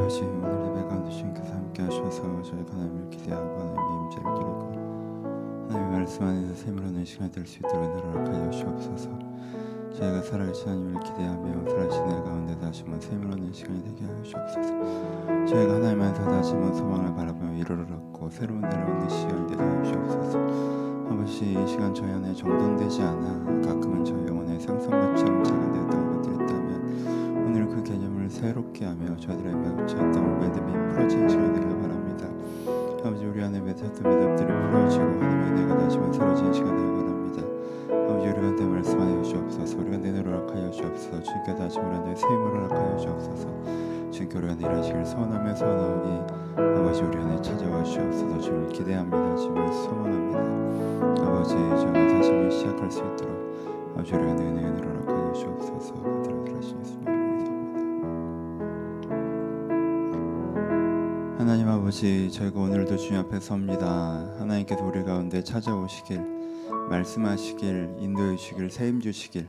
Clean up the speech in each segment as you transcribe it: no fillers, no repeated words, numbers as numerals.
아버지, 오늘 예배 가운데 주님께서 함께 하셔서 저희가 하나님을 기대하고 하나님의 임재를 누리고 하나님의 말씀 안에서 샘을 얻는 시간이 될 수 있도록 허락하여 주옵소서. 저희가 살아계신 하나님을 기대하며 살아계신 내 가운데 다시 한번 샘을 얻는 시간이 되게 하여 주옵소서. 저희가 하나님 안에서 다시 한번 소망을 바라보며 위로를 얻고 새로운 날을 얻는 시간이 되게 하여 주옵소서. 아버지, 이 시간 저희 안에 정돈되지 않아 가끔은 저희 영혼에 상성같이 않은 작은 되었던 것들이 있다면 오늘 그 개념을 새롭게 하며 저희들의 맺혔던 믿음이 풀어지는 시간이 되길 바랍니다. 아버지, 우리 안에 맺혔던 믿음들이 풀어지고 하나님의 은혜가 다시 한번 새로워지는 시간 되길 바랍니다. 아버지, 우리 가운데 말씀하여 주옵소서. 우리 가운데 은혜를 허락하여 주옵소서. 주님께 다시 우리 가운데 세임을 허락하여 주옵소서. 주님께 우리 가운데 일하시길 소원하며 소원하오니 아버지, 우리 안에 찾아와 주옵소서. 주님을 기대합니다. 주님을 소망합니다. 아버지, 저희가 다시 한번 시작할 수 있도록 아버지, 우리 가운데 은혜를 허락하여 주옵소서. 그들을 일하시는 예수님의 이름으로 기도합니다. 하나님 아버지, 저희가 오늘도 주님 앞에 섭니다. 하나님께서 우리 가운데 찾아오시길, 말씀하시길, 인도해 주시길, 세임 주시길,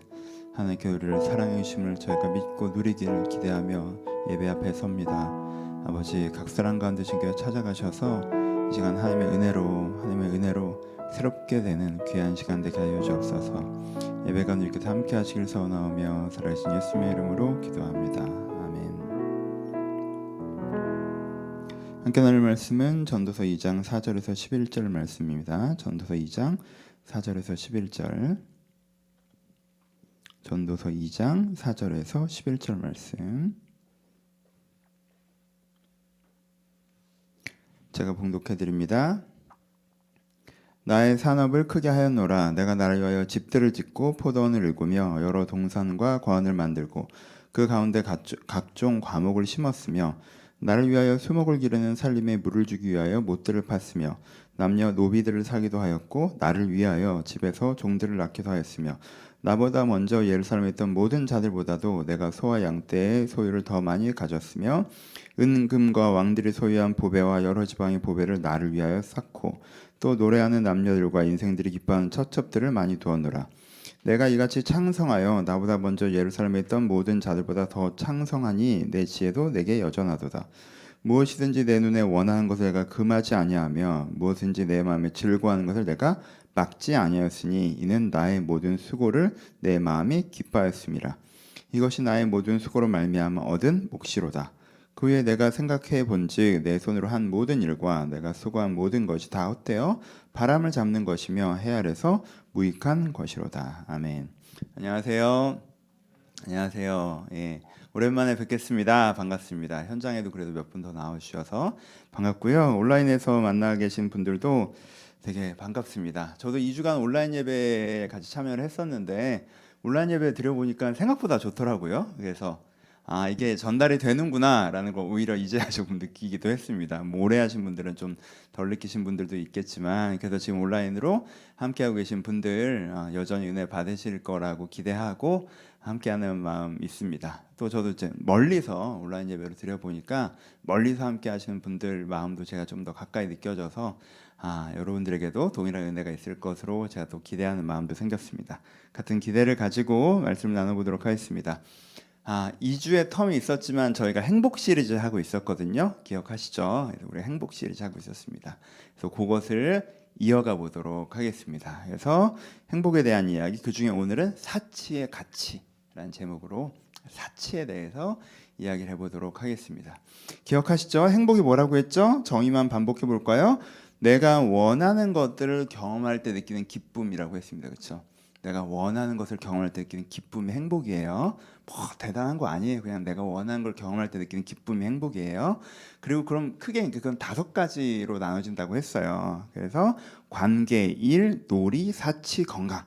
하나님께 우리를 사랑해 주심을 저희가 믿고 누리기를 기대하며 예배 앞에 섭니다. 아버지, 각 사람 가운데 주님께서 찾아가셔서 이 시간 하나님의 은혜로 새롭게 되는 귀한 시간 되게 하여 주옵소서. 예배 가운데 이렇게 함께 하시길 소원하오며 살아계신 예수님의 이름으로 기도합니다. 아멘. 함께 나눌 말씀은 전도서 2장 4절에서 11절 말씀입니다. 전도서 2장 4절에서 11절. 전도서 2장 4절에서 11절 말씀. 제가 봉독해 드립니다. 나의 산업을 크게 하였노라. 내가 나를 위하여 집들을 짓고 포도원을 일구며 여러 동산과 과원을 만들고 그 가운데 각종 과목을 심었으며 나를 위하여 수목을 기르는 살림에 물을 주기 위하여 못들을 팠으며 남녀 노비들을 사기도 하였고 나를 위하여 집에서 종들을 낳기도 하였으며 나보다 먼저 예루살렘에 있던 모든 자들보다도 내가 소와 양떼의 소유를 더 많이 가졌으며 은금과 왕들이 소유한 보배와 여러 지방의 보배를 나를 위하여 쌓고 또 노래하는 남녀들과 인생들이 기뻐하는 처첩들을 많이 두었노라. 내가 이같이 창성하여 나보다 먼저 예루살렘에 있던 모든 자들보다 더 창성하니 내 지혜도 내게 여전하도다. 무엇이든지 내 눈에 원하는 것을 내가 금하지 아니하며 무엇든지 내 마음에 즐거워하는 것을 내가 막지 아니하였으니 이는 나의 모든 수고를 내 마음이 기뻐하였음이라. 이것이 나의 모든 수고로 말미암아 얻은 몫이로다. 그 후에 내가 생각해 본즉 내 손으로 한 모든 일과 내가 수고한 모든 것이 다 헛되어 바람을 잡는 것이며 해 아래서 무익한 것이로다. 아멘. 안녕하세요. 안녕하세요. 예, 오랜만에 뵙겠습니다. 반갑습니다. 현장에도 그래도 몇 분 더 나와주셔서 반갑고요. 온라인에서 만나 계신 분들도 되게 반갑습니다. 저도 2주간 온라인 예배에 같이 참여를 했었는데 온라인 예배 드려보니까 생각보다 좋더라고요. 그래서 이게 전달이 되는구나 라는 걸 오히려 이제야 조금 느끼기도 했습니다. 오래 하신 분들은 좀 덜 느끼신 분들도 있겠지만 그래서 지금 온라인으로 함께하고 계신 분들 여전히 은혜 받으실 거라고 기대하고 함께하는 마음 있습니다. 또 저도 이제 멀리서 온라인 예배를 드려보니까 멀리서 함께 하시는 분들 마음도 제가 좀 더 가까이 느껴져서 여러분들에게도 동일한 은혜가 있을 것으로 제가 또 기대하는 마음도 생겼습니다. 같은 기대를 가지고 말씀을 나눠보도록 하겠습니다. 2주의 텀이 있었지만 저희가 행복 시리즈 하고 있었거든요. 기억하시죠? 우리 행복 시리즈 하고 있었습니다. 그래서 그것을 이어가 보도록 하겠습니다. 그래서 행복에 대한 이야기, 그 중에 오늘은 사치의 가치라는 제목으로 사치에 대해서 이야기를 해보도록 하겠습니다. 기억하시죠? 행복이 뭐라고 했죠? 정의만 반복해 볼까요? 내가 원하는 것들을 경험할 때 느끼는 기쁨이라고 했습니다. 그렇죠? 내가 원하는 것을 경험할 때 느끼는 기쁨이 행복이에요. 뭐 대단한 거 아니에요. 그냥 내가 원하는 걸 경험할 때 느끼는 기쁨이 행복이에요. 그리고 그럼 크게 그건 5가지로 나눠진다고 했어요. 그래서 관계, 일, 놀이, 사치, 건강.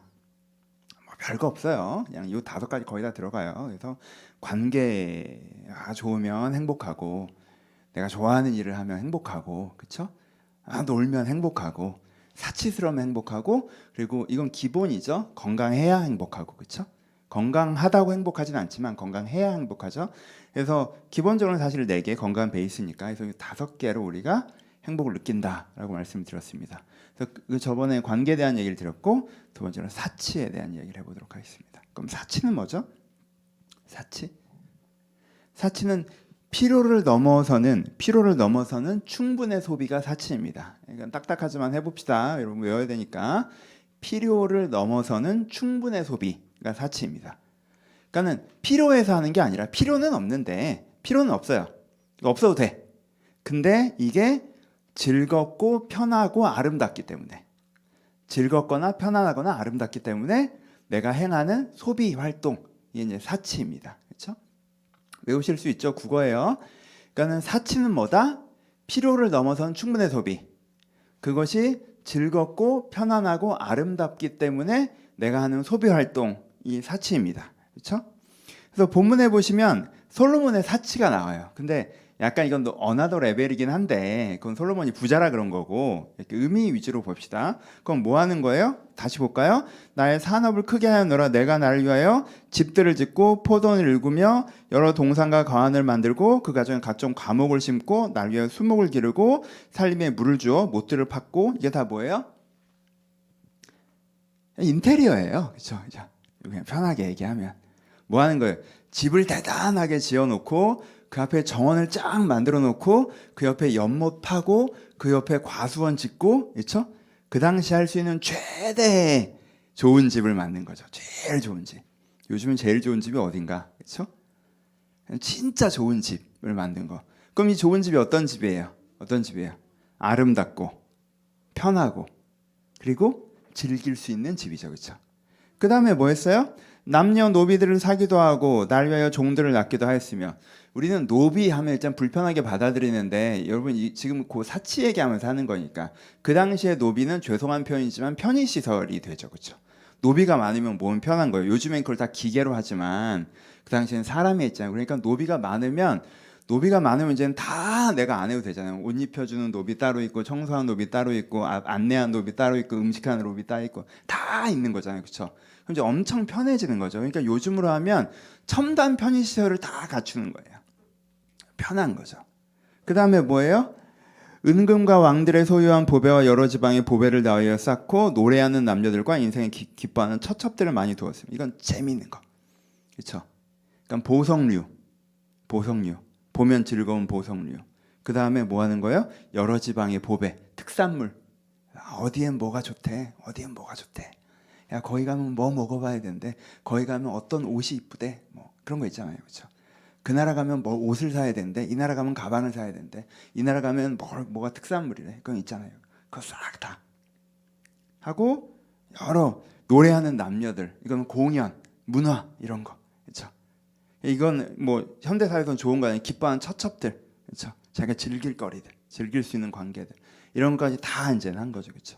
뭐 별거 없어요. 그냥 이 5가지 거의 다 들어가요. 그래서 관계가 좋으면 행복하고, 내가 좋아하는 일을 하면 행복하고, 그렇죠? 놀면 행복하고, 사치스러우면 행복하고, 그리고 이건 기본이죠. 건강해야 행복하고, 그렇죠? 건강하다고 행복하진 않지만 건강해야 행복하죠. 그래서 기본적으로 사실 4개 건강 베이스니까 그래서 5개로 우리가 행복을 느낀다라고 말씀드렸습니다. 그래서 저번에 관계에 대한 얘기를 드렸고 두 번째로 사치에 대한 이야기를 해보도록 하겠습니다. 그럼 사치는 뭐죠? 사치는 필요를 넘어서는 충분의 소비가 사치입니다. 이건 딱딱하지만 해봅시다. 여러분 외워야 되니까. 필요를 넘어서는 충분의 소비가 사치입니다. 그러니까는 필요해서 하는 게 아니라 필요는 없는데 필요는 없어요. 없어도 돼. 근데 이게 즐겁고 편하고 아름답기 때문에 즐겁거나 편안하거나 아름답기 때문에 내가 행하는 소비 활동 이게 이제 사치입니다. 그렇죠? 외우실 수 있죠? 국어예요. 그러니까는 사치는 뭐다? 필요를 넘어선 충분의 소비. 그것이 즐겁고 편안하고 아름답기 때문에 내가 하는 소비 활동이 사치입니다. 그렇죠? 그래서 본문에 보시면 솔로몬의 사치가 나와요. 근데 약간 이건 어나더 레벨이긴 한데 그건 솔로몬이 부자라 그런 거고 이렇게 의미 위주로 봅시다. 그럼 뭐 하는 거예요? 다시 볼까요? 나의 산업을 크게 하였노라. 내가 나를 위하여 집들을 짓고 포도원을 일구며 여러 동산과 과원을 만들고 그 가정에 각종 과목을 심고 나를 위하여 수목을 기르고 살림에 물을 주어 못들을 팠고 이게 다 뭐예요? 인테리어예요. 그렇죠? 그냥 편하게 얘기하면 뭐 하는 거예요? 집을 대단하게 지어놓고 그 앞에 정원을 쫙 만들어 놓고 그 옆에 연못 파고 그 옆에 과수원 짓고 그렇죠? 그 당시 할 수 있는 최대 좋은 집을 만든 거죠. 제일 좋은 집. 요즘은 제일 좋은 집이 어딘가? 그렇죠? 진짜 좋은 집을 만든 거. 그럼 이 좋은 집이 어떤 집이에요? 어떤 집이에요? 아름답고 편하고 그리고 즐길 수 있는 집이죠. 그렇죠? 그 다음에 뭐 했어요? 남녀노비들을 사기도 하고 날 위하여 종들을 낳기도 하였으며 우리는 노비 하면 일단 불편하게 받아들이는데 여러분 지금 그 사치 얘기하면서 하는 거니까 그 당시에 노비는 죄송한 표현이지만 편의시설이 되죠. 그렇죠? 노비가 많으면 몸은 편한 거예요. 요즘엔 그걸 다 기계로 하지만 그 당시에는 사람이 있잖아요. 그러니까 노비가 많으면 이제는 다 내가 안 해도 되잖아요. 옷 입혀주는 노비 따로 있고 청소하는 노비 따로 있고 안내하는 노비 따로 있고 음식하는 노비 따로 있고 다 있는 거잖아요. 그렇죠? 그럼 이제 엄청 편해지는 거죠. 그러니까 요즘으로 하면 첨단 편의시설을 다 갖추는 거예요. 편한 거죠. 그 다음에 뭐예요? 은금과 왕들의 소유한 보배와 여러 지방의 보배를 나하여 쌓고 노래하는 남녀들과 인생에 기뻐하는 처첩들을 많이 두었습니다. 이건 재미있는 거. 그렇죠? 그러니까 보석류. 보면 즐거운 보석류. 그 다음에 뭐 하는 거예요? 여러 지방의 보배, 특산물. 어디엔 뭐가 좋대? 야 거기 가면 뭐 먹어봐야 되는데 거기 가면 어떤 옷이 이쁘대? 뭐 그런 거 있잖아요. 그렇죠? 그 나라 가면 뭐 옷을 사야 되는데 이 나라 가면 가방을 사야 되는데 이 나라 가면 뭐가 특산물이래. 그건 있잖아요. 그거 싹 다 하고 여러 노래하는 남녀들 이건 공연, 문화 이런 거 그렇죠? 이건 뭐 현대사회에서는 좋은 거 아니에요. 기뻐하는 처첩들 그렇죠? 자기가 즐길 거리들, 즐길 수 있는 관계들 이런 것까지 다 이제 한 거죠. 그렇죠?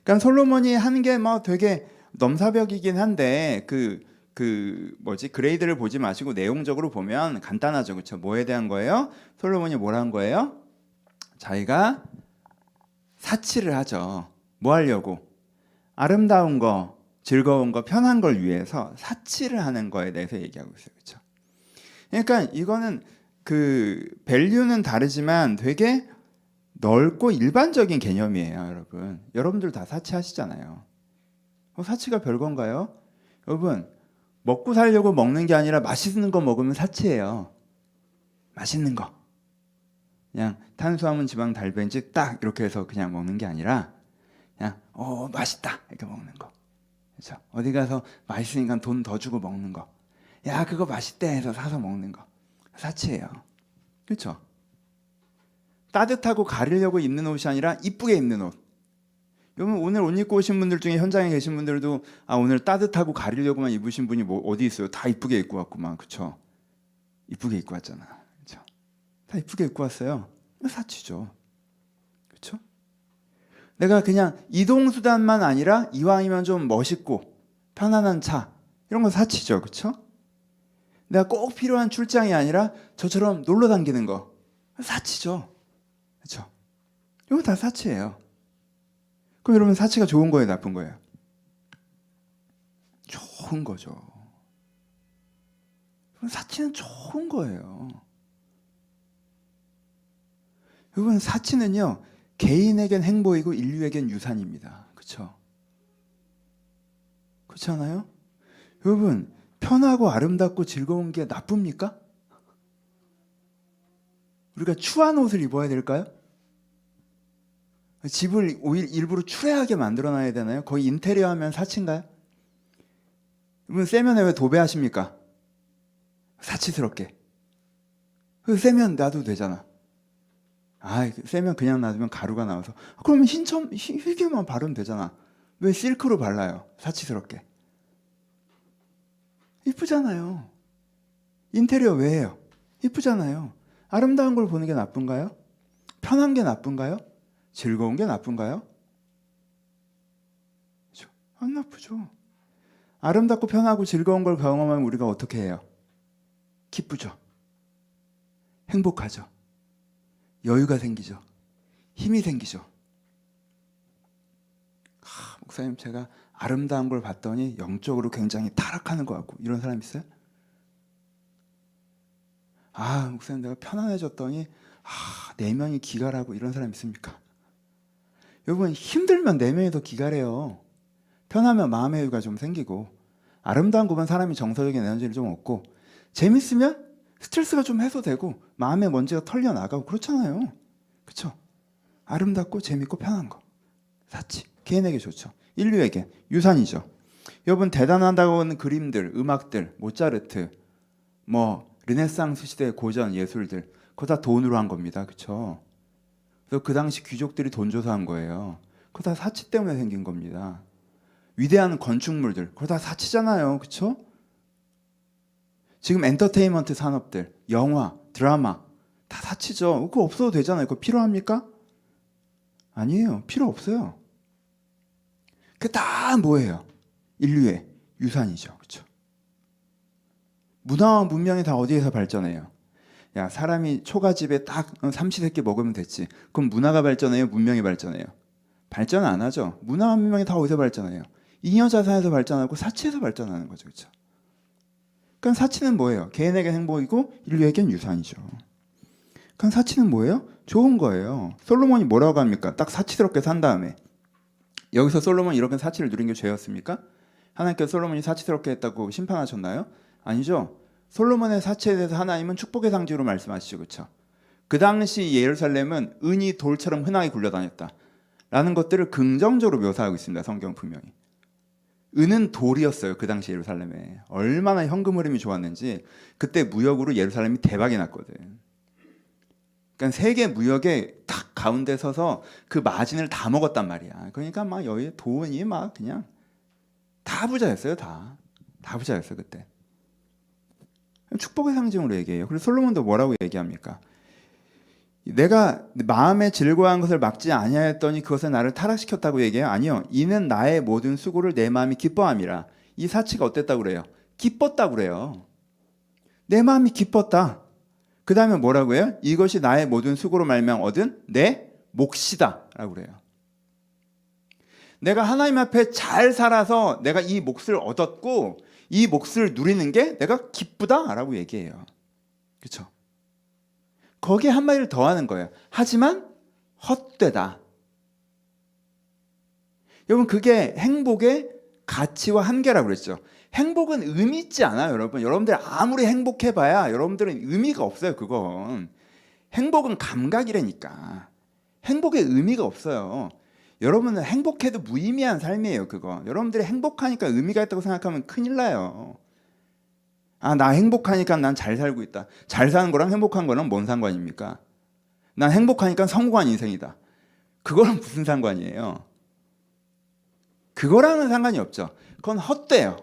그러니까 솔로몬이 하는 게 뭐 되게 넘사벽이긴 한데 그레이드를 보지 마시고 내용적으로 보면 간단하죠. 그렇죠? 뭐에 대한 거예요? 솔로몬이 뭐란 거예요? 자기가 사치를 하죠. 뭐 하려고? 아름다운 거, 즐거운 거, 편한 걸 위해서 사치를 하는 거에 대해서 얘기하고 있어요. 그렇죠? 그러니까 이거는 그 밸류는 다르지만 되게 넓고 일반적인 개념이에요, 여러분. 여러분들 다 사치하시잖아요. 사치가 별건가요? 여러분, 먹고 살려고 먹는 게 아니라 맛있는 거 먹으면 사치예요. 맛있는 거. 그냥 탄수화물, 지방, 달벤지 딱 이렇게 해서 그냥 먹는 게 아니라 그냥 맛있다 이렇게 먹는 거. 그렇죠? 어디 가서 맛있으니까 돈 더 주고 먹는 거. 야 그거 맛있대 해서 사서 먹는 거. 사치예요. 그렇죠? 따뜻하고 가리려고 입는 옷이 아니라 이쁘게 입는 옷. 여러분 오늘 옷 입고 오신 분들 중에 현장에 계신 분들도 오늘 따뜻하고 가리려고만 입으신 분이 뭐 어디 있어요? 다 이쁘게 입고 왔구만. 그렇죠? 이쁘게 입고 왔잖아. 그렇죠? 다 이쁘게 입고 왔어요. 사치죠. 그렇죠? 내가 그냥 이동수단만 아니라 이왕이면 좀 멋있고 편안한 차 이런 거 사치죠. 그렇죠? 내가 꼭 필요한 출장이 아니라 저처럼 놀러 다니는 거 사치죠. 그렇죠? 이거 다 사치예요. 그럼 여러분 사치가 좋은 거예요, 나쁜 거예요? 좋은 거죠. 사치는 좋은 거예요. 여러분 사치는요 개인에겐 행복이고 인류에겐 유산입니다. 그렇죠? 그렇지 않아요? 여러분 편하고 아름답고 즐거운 게 나쁩니까? 우리가 추한 옷을 입어야 될까요? 집을 오히려 일부러 추레하게 만들어놔야 되나요? 거의 인테리어 하면 사치인가요? 여러분 세면에 왜 도배하십니까? 사치스럽게. 세면 놔도 되잖아. 세면 그냥 놔두면 가루가 나와서 그러면 흰게만 바르면 되잖아. 왜 실크로 발라요? 사치스럽게. 이쁘잖아요. 인테리어 왜 해요? 이쁘잖아요. 아름다운 걸 보는 게 나쁜가요? 편한 게 나쁜가요? 즐거운 게 나쁜가요? 안 나쁘죠. 아름답고 편하고 즐거운 걸 경험하면 우리가 어떻게 해요? 기쁘죠. 행복하죠. 여유가 생기죠. 힘이 생기죠. 목사님 제가 아름다운 걸 봤더니 영적으로 굉장히 타락하는 것 같고 이런 사람 있어요? 목사님 내가 편안해졌더니 내면이 기갈하고 이런 사람 있습니까? 여러분 힘들면 내면이 더 기갈해요. 편하면 마음의 여유가 좀 생기고 아름다운 거 보면 사람이 정서적인 에너지를 좀 얻고 재밌으면 스트레스가 좀 해소되고 마음의 먼지가 털려나가고 그렇잖아요. 그렇죠? 아름답고 재밌고 편한 거 사치 개인에게 좋죠. 인류에게 유산이죠. 여러분 대단하다고 하는 그림들, 음악들, 모차르트, 르네상스 시대의 고전 예술들 그거 다 돈으로 한 겁니다. 그렇죠? 그래서 그 당시 귀족들이 돈 줘서 한 거예요. 그거 다 사치 때문에 생긴 겁니다. 위대한 건축물들 그거 다 사치잖아요. 그렇죠? 지금 엔터테인먼트 산업들, 영화, 드라마 다 사치죠. 그거 없어도 되잖아요. 그거 필요합니까? 아니에요. 필요 없어요. 그게 다 뭐예요? 인류의 유산이죠. 그렇죠? 문화와 문명이 다 어디에서 발전해요? 사람이 초가집에 딱 삼시세끼 먹으면 됐지. 그럼 문화가 발전해요? 문명이 발전해요? 발전 안 하죠. 문화와 문명이 다 어디서 발전해요? 잉여자산에서 발전하고 사치에서 발전하는 거죠. 그렇죠? 그러니까 사치는 뭐예요? 개인에게 행복이고 인류에겐 유산이죠. 그러니까 사치는 뭐예요? 좋은 거예요. 솔로몬이 뭐라고 합니까? 딱 사치스럽게 산 다음에 여기서 솔로몬이 이렇게 사치를 누린 게 죄였습니까? 하나님께서 솔로몬이 사치스럽게 했다고 심판하셨나요? 아니죠. 솔로몬의 사치에 대해서 하나님은 축복의 상징으로 말씀하시죠. 그렇죠? 그 당시 예루살렘은 은이 돌처럼 흔하게 굴러다녔다 라는 것들을 긍정적으로 묘사하고 있습니다. 성경 분명히. 은은 돌이었어요. 그 당시 예루살렘에. 얼마나 현금 흐름이 좋았는지 그때 무역으로 예루살렘이 대박이 났거든. 그러니까 세계 무역의 딱 가운데 서서 그 마진을 다 먹었단 말이야. 그러니까 여기 돈이 그냥 다 부자였어요. 다 부자였어요. 그때. 축복의 상징으로 얘기해요. 그래서 솔로몬도 뭐라고 얘기합니까? 내가 마음에 즐거워한 것을 막지 아니하였더니 그것은 나를 타락시켰다고 얘기해요? 아니요. 이는 나의 모든 수고를 내 마음이 기뻐함이라. 이 사치가 어땠다고 그래요? 기뻤다고 그래요. 내 마음이 기뻤다. 그 다음에 뭐라고 해요? 이것이 나의 모든 수고로 말미암아 얻은 내 몫이다 라고 그래요. 내가 하나님 앞에 잘 살아서 내가 이 몫을 얻었고 이 몫을 누리는 게 내가 기쁘다 라고 얘기해요. 그렇죠? 거기에 한마디를 더하는 거예요. 하지만 헛되다. 여러분 그게 행복의 가치와 한계라고 그랬죠. 행복은 의미 있지 않아요. 여러분들 아무리 행복해봐야 여러분들은 의미가 없어요. 그건 행복은 감각이라니까. 행복의 의미가 없어요. 여러분은 행복해도 무의미한 삶이에요. 그거 여러분들이 행복하니까 의미가 있다고 생각하면 큰일 나요. 나 행복하니까 난 잘 살고 있다. 잘 사는 거랑 행복한 거랑 뭔 상관입니까? 난 행복하니까 성공한 인생이다. 그거랑 무슨 상관이에요? 그거랑은 상관이 없죠. 그건 헛돼요.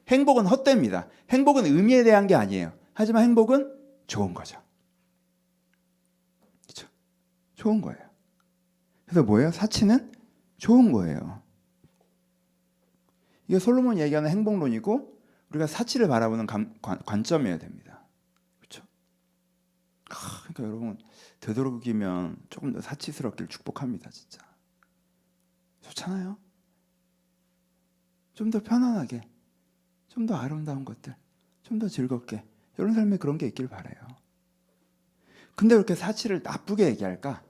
행복은 헛됩니다. 행복은 의미에 대한 게 아니에요. 하지만 행복은 좋은 거죠. 그렇죠? 좋은 거예요. 그래서 뭐예요? 사치는 좋은 거예요. 이게 솔로몬이 얘기하는 행복론이고 우리가 사치를 바라보는 관점이어야 됩니다. 그렇죠? 그러니까 여러분 되도록이면 조금 더 사치스럽길 축복합니다. 진짜 좋잖아요. 좀 더 편안하게, 좀 더 아름다운 것들, 좀 더 즐겁게 이런 삶에 그런 게 있길 바라요. 근데 왜 이렇게 사치를 나쁘게 얘기할까?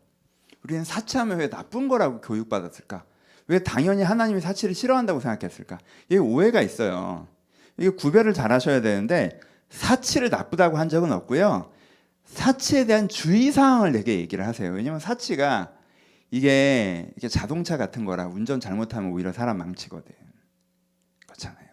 우리는 사치하면 왜 나쁜 거라고 교육받았을까? 왜 당연히 하나님이 사치를 싫어한다고 생각했을까? 이게 오해가 있어요. 이게 구별을 잘 하셔야 되는데 사치를 나쁘다고 한 적은 없고요. 사치에 대한 주의사항을 되게 얘기를 하세요. 왜냐면 사치가 이게 자동차 같은 거라 운전 잘못하면 오히려 사람 망치거든. 그렇잖아요.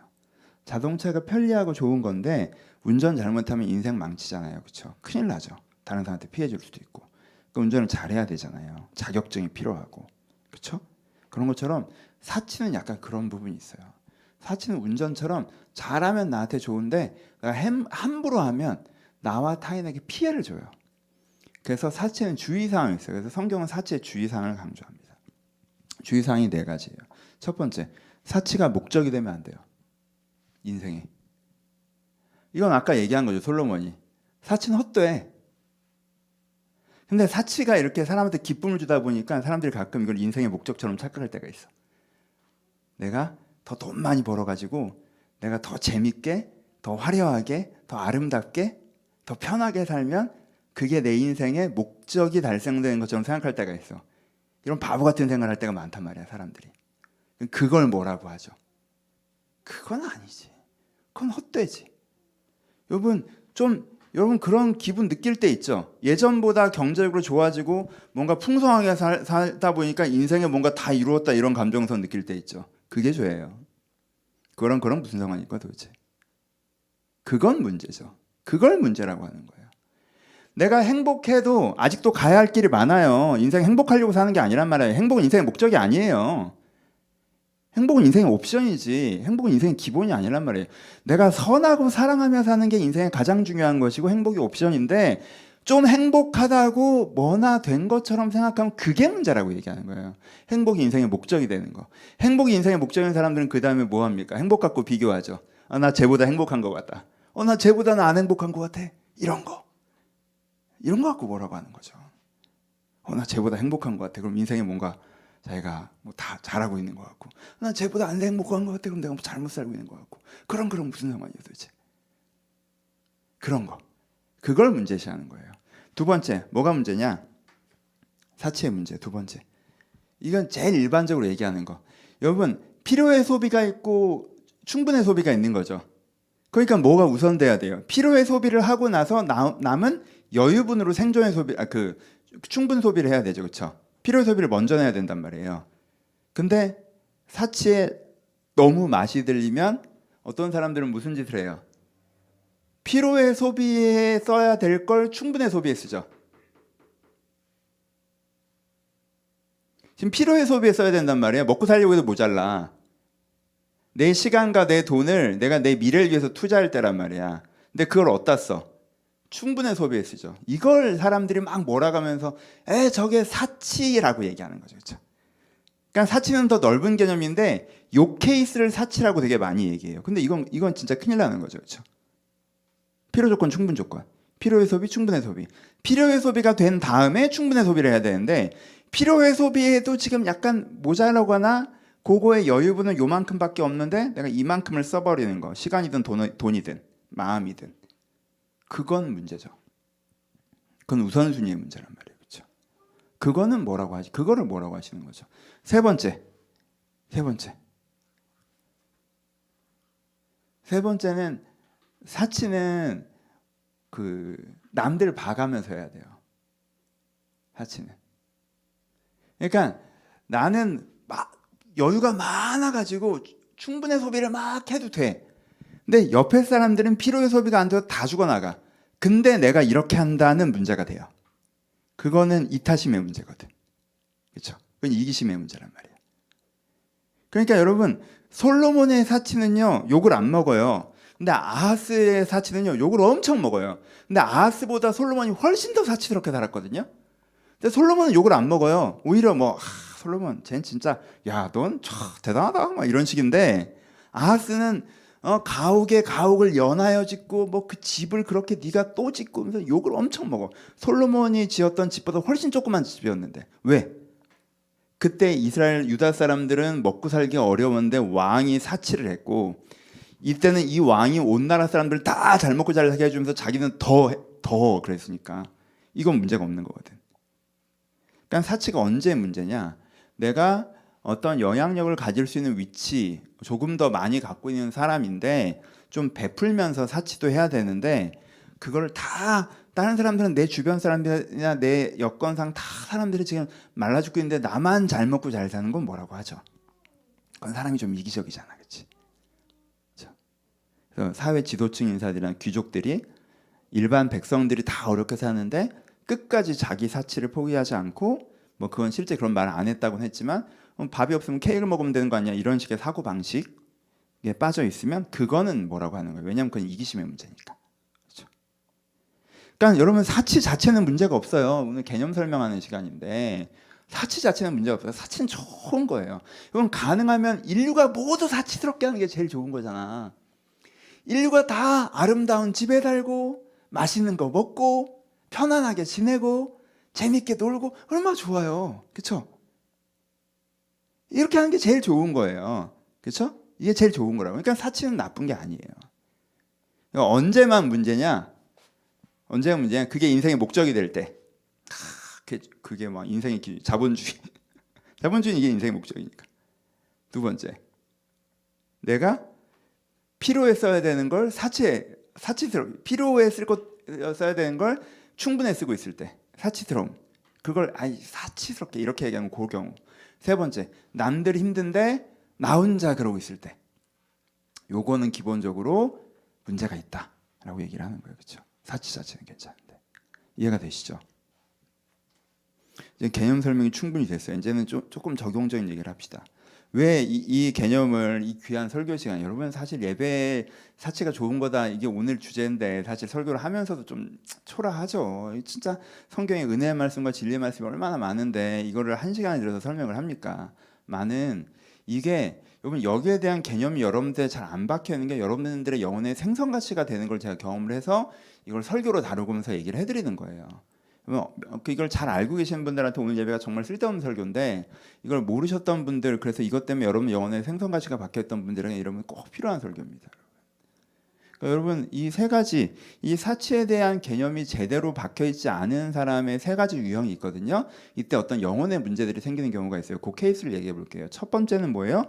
자동차가 편리하고 좋은 건데 운전 잘못하면 인생 망치잖아요. 그렇죠? 큰일 나죠. 다른 사람한테 피해 줄 수도 있고. 그러니까 운전을 잘해야 되잖아요. 자격증이 필요하고. 그렇죠? 그런 것처럼 사치는 약간 그런 부분이 있어요. 사치는 운전처럼 잘하면 나한테 좋은데 내가 함부로 하면 나와 타인에게 피해를 줘요. 그래서 사치는 주의사항이 있어요. 그래서 성경은 사치의 주의사항을 강조합니다. 주의사항이 4가지예요. 첫 번째, 사치가 목적이 되면 안 돼요. 인생에. 이건 아까 얘기한 거죠. 솔로몬이. 사치는 헛되해. 근데 사치가 이렇게 사람한테 기쁨을 주다 보니까 사람들이 가끔 이걸 인생의 목적처럼 착각할 때가 있어. 내가 더 돈 많이 벌어가지고 내가 더 재밌게, 더 화려하게, 더 아름답게, 더 편하게 살면 그게 내 인생의 목적이 달성되는 것처럼 생각할 때가 있어. 이런 바보 같은 생각을 할 때가 많단 말이야, 사람들이. 그걸 뭐라고 하죠? 그건 아니지. 그건 헛되지. 여러분 그런 기분 느낄 때 있죠? 예전보다 경제적으로 좋아지고 뭔가 풍성하게 살다 보니까 인생에 뭔가 다 이루었다 이런 감정선 느낄 때 있죠? 그게 죄예요. 그런 무슨 상관일까 도대체? 그건 문제죠. 그걸 문제라고 하는 거예요. 내가 행복해도 아직도 가야 할 길이 많아요. 인생 행복하려고 사는 게 아니란 말이에요. 행복은 인생의 목적이 아니에요. 행복은 인생의 옵션이지 행복은 인생의 기본이 아니란 말이에요. 내가 선하고 사랑하며 사는 게 인생의 가장 중요한 것이고 행복이 옵션인데 좀 행복하다고 뭐나 된 것처럼 생각하면 그게 문제라고 얘기하는 거예요. 행복이 인생의 목적이 되는 거. 행복이 인생의 목적인 사람들은 그 다음에 뭐 합니까? 행복 갖고 비교하죠. 나 쟤보다 행복한 것 같다. 나 쟤보다는 안 행복한 것 같아. 이런 거 갖고 뭐라고 하는 거죠. 나 쟤보다 행복한 것 같아. 그럼 인생에 뭔가 자기가 뭐 다 잘하고 있는 것 같고, 난 쟤보다 안 행복한 것 같아. 그럼 내가 뭐 잘못 살고 있는 것 같고, 그런 무슨 상관이야 도대체? 그런 거, 그걸 문제시하는 거예요. 두 번째, 뭐가 문제냐? 사치의 문제. 두 번째, 이건 제일 일반적으로 얘기하는 거. 여러분, 필요의 소비가 있고 충분의 소비가 있는 거죠. 그러니까 뭐가 우선돼야 돼요? 필요의 소비를 하고 나서 남은 여유분으로 생존의 소비, 충분 소비를 해야 되죠, 그렇죠? 필요의 소비를 먼저 해야 된단 말이에요. 근데 사치에 너무 맛이 들리면 어떤 사람들은 무슨 짓을 해요? 필요의 소비에 써야 될 걸 충분의 소비에 쓰죠. 지금 필요의 소비에 써야 된단 말이에요. 먹고 살려고 해도 모자라. 내 시간과 내 돈을 내가 내 미래를 위해서 투자할 때란 말이야. 근데 그걸 어디다 써? 충분의 소비에 쓰죠. 이걸 사람들이 막 몰아가면서 저게 사치라고 얘기하는 거죠. 그렇죠? 그러니까 사치는 더 넓은 개념인데 요 케이스를 사치라고 되게 많이 얘기해요. 근데 이건 진짜 큰일 나는 거죠. 그렇죠? 필요 조건, 충분 조건. 필요의 소비, 충분의 소비. 필요의 소비가 된 다음에 충분의 소비를 해야 되는데 필요의 소비에도 지금 약간 모자라거나 그거의 여유분은 요만큼밖에 없는데 내가 이만큼을 써버리는 거. 시간이든 돈이든 마음이든. 그건 문제죠. 그건 우선순위의 문제란 말이에요. 그렇죠? 그거는 뭐라고 하지? 그거를 뭐라고 하시는 거죠? 세 번째는 사치는 남들 봐가면서 해야 돼요. 사치는. 그러니까 나는 막 여유가 많아가지고 충분의 소비를 막 해도 돼. 근데 옆에 사람들은 필요의 소비가 안 돼서 다 죽어나가. 근데 내가 이렇게 한다는 문제가 돼요. 그거는 이타심의 문제거든. 그렇죠? 그건 이기심의 문제란 말이에요. 그러니까 여러분, 솔로몬의 사치는요 욕을 안 먹어요. 근데 아하스의 사치는요 욕을 엄청 먹어요. 근데 아하스보다 솔로몬이 훨씬 더 사치스럽게 살았거든요. 근데 솔로몬은 욕을 안 먹어요. 오히려 솔로몬 쟨 진짜 넌 대단하다 막 이런 식인데, 아하스는 가옥을 연하여 짓고 그 집을 그렇게 네가 또 짓고 하면서 욕을 엄청 먹어. 솔로몬이 지었던 집보다 훨씬 조그만 집이었는데. 왜? 그때 이스라엘 유다 사람들은 먹고 살기 어려웠는데 왕이 사치를 했고, 이때는 이 왕이 온 나라 사람들 다 잘 먹고 잘 살게 해주면서 자기는 더 그랬으니까 이건 문제가 없는 거거든. 그러니까 사치가 언제 문제냐? 내가 어떤 영향력을 가질 수 있는 위치, 조금 더 많이 갖고 있는 사람인데 좀 베풀면서 사치도 해야 되는데 그걸 다 다른 사람들은 내 주변 사람들이나 내 여건상 다 사람들이 지금 말라 죽고 있는데 나만 잘 먹고 잘 사는 건 뭐라고 하죠? 그건 사람이 좀 이기적이잖아, 그렇지? 그래서 사회 지도층 인사들이나 귀족들이 일반 백성들이 다 어렵게 사는데 끝까지 자기 사치를 포기하지 않고 뭐 그건 실제 그런 말을 안 했다고는 했지만 밥이 없으면 케이크를 먹으면 되는 거 아니야? 이런 식의 사고 방식에 빠져 있으면 그거는 뭐라고 하는 거예요? 왜냐하면 그건 이기심의 문제니까. 그렇죠? 그러니까 여러분 사치 자체는 문제가 없어요. 오늘 개념 설명하는 시간인데 사치 자체는 문제가 없어요. 사치는 좋은 거예요. 이건 가능하면 인류가 모두 사치스럽게 하는 게 제일 좋은 거잖아. 인류가 다 아름다운 집에 살고 맛있는 거 먹고 편안하게 지내고 재밌게 놀고 얼마나 좋아요. 그렇죠? 이렇게 하는 게 제일 좋은 거예요. 그렇죠? 이게 제일 좋은 거라고. 그러니까 사치는 나쁜 게 아니에요. 그러니까 언제만 문제냐? 언제가 문제냐? 그게 인생의 목적이 될 때. 그게 막 인생의 자본주의. 자본주의는 이게 인생의 목적이니까. 두 번째. 내가 필요에 써야 되는 걸 사치스럽게 필요에 써야 되는 걸 충분히 쓰고 있을 때 사치스러움. 그걸 사치스럽게 이렇게 얘기하면 그 경우. 세 번째, 남들이 힘든데 나 혼자 그러고 있을 때. 요거는 기본적으로 문제가 있다라고 얘기를 하는 거예요. 그렇죠? 사치 자체는 괜찮은데. 이해가 되시죠? 이제 개념 설명이 충분히 됐어요. 이제는 조금 적용적인 얘기를 합시다. 왜 이 개념을 이 귀한 설교 시간, 여러분 사실 예배 사치가 좋은 거다 이게 오늘 주제인데 사실 설교를 하면서도 좀 초라하죠. 진짜 성경의 은혜의 말씀과 진리의 말씀이 얼마나 많은데 이거를 한 시간에 들어서 설명을 합니까? 이게 여러분 여기에 대한 개념이 여러분들 잘 안 박혀 있는 게 여러분들의 영혼의 생선 가치가 되는 걸 제가 경험을 해서 이걸 설교로 다루면서 얘기를 해드리는 거예요. 이걸 잘 알고 계시는 분들한테 오늘 예배가 정말 쓸데없는 설교인데 이걸 모르셨던 분들, 그래서 이것 때문에 여러분 영혼의 생선 가치가 박혀있던 분들에게 여러분 꼭 필요한 설교입니다. 그러니까 여러분 이 세 가지, 이 사치에 대한 개념이 제대로 박혀있지 않은 사람의 세 가지 유형이 있거든요. 이때 어떤 영혼의 문제들이 생기는 경우가 있어요. 그 케이스를 얘기해 볼게요. 첫 번째는 뭐예요?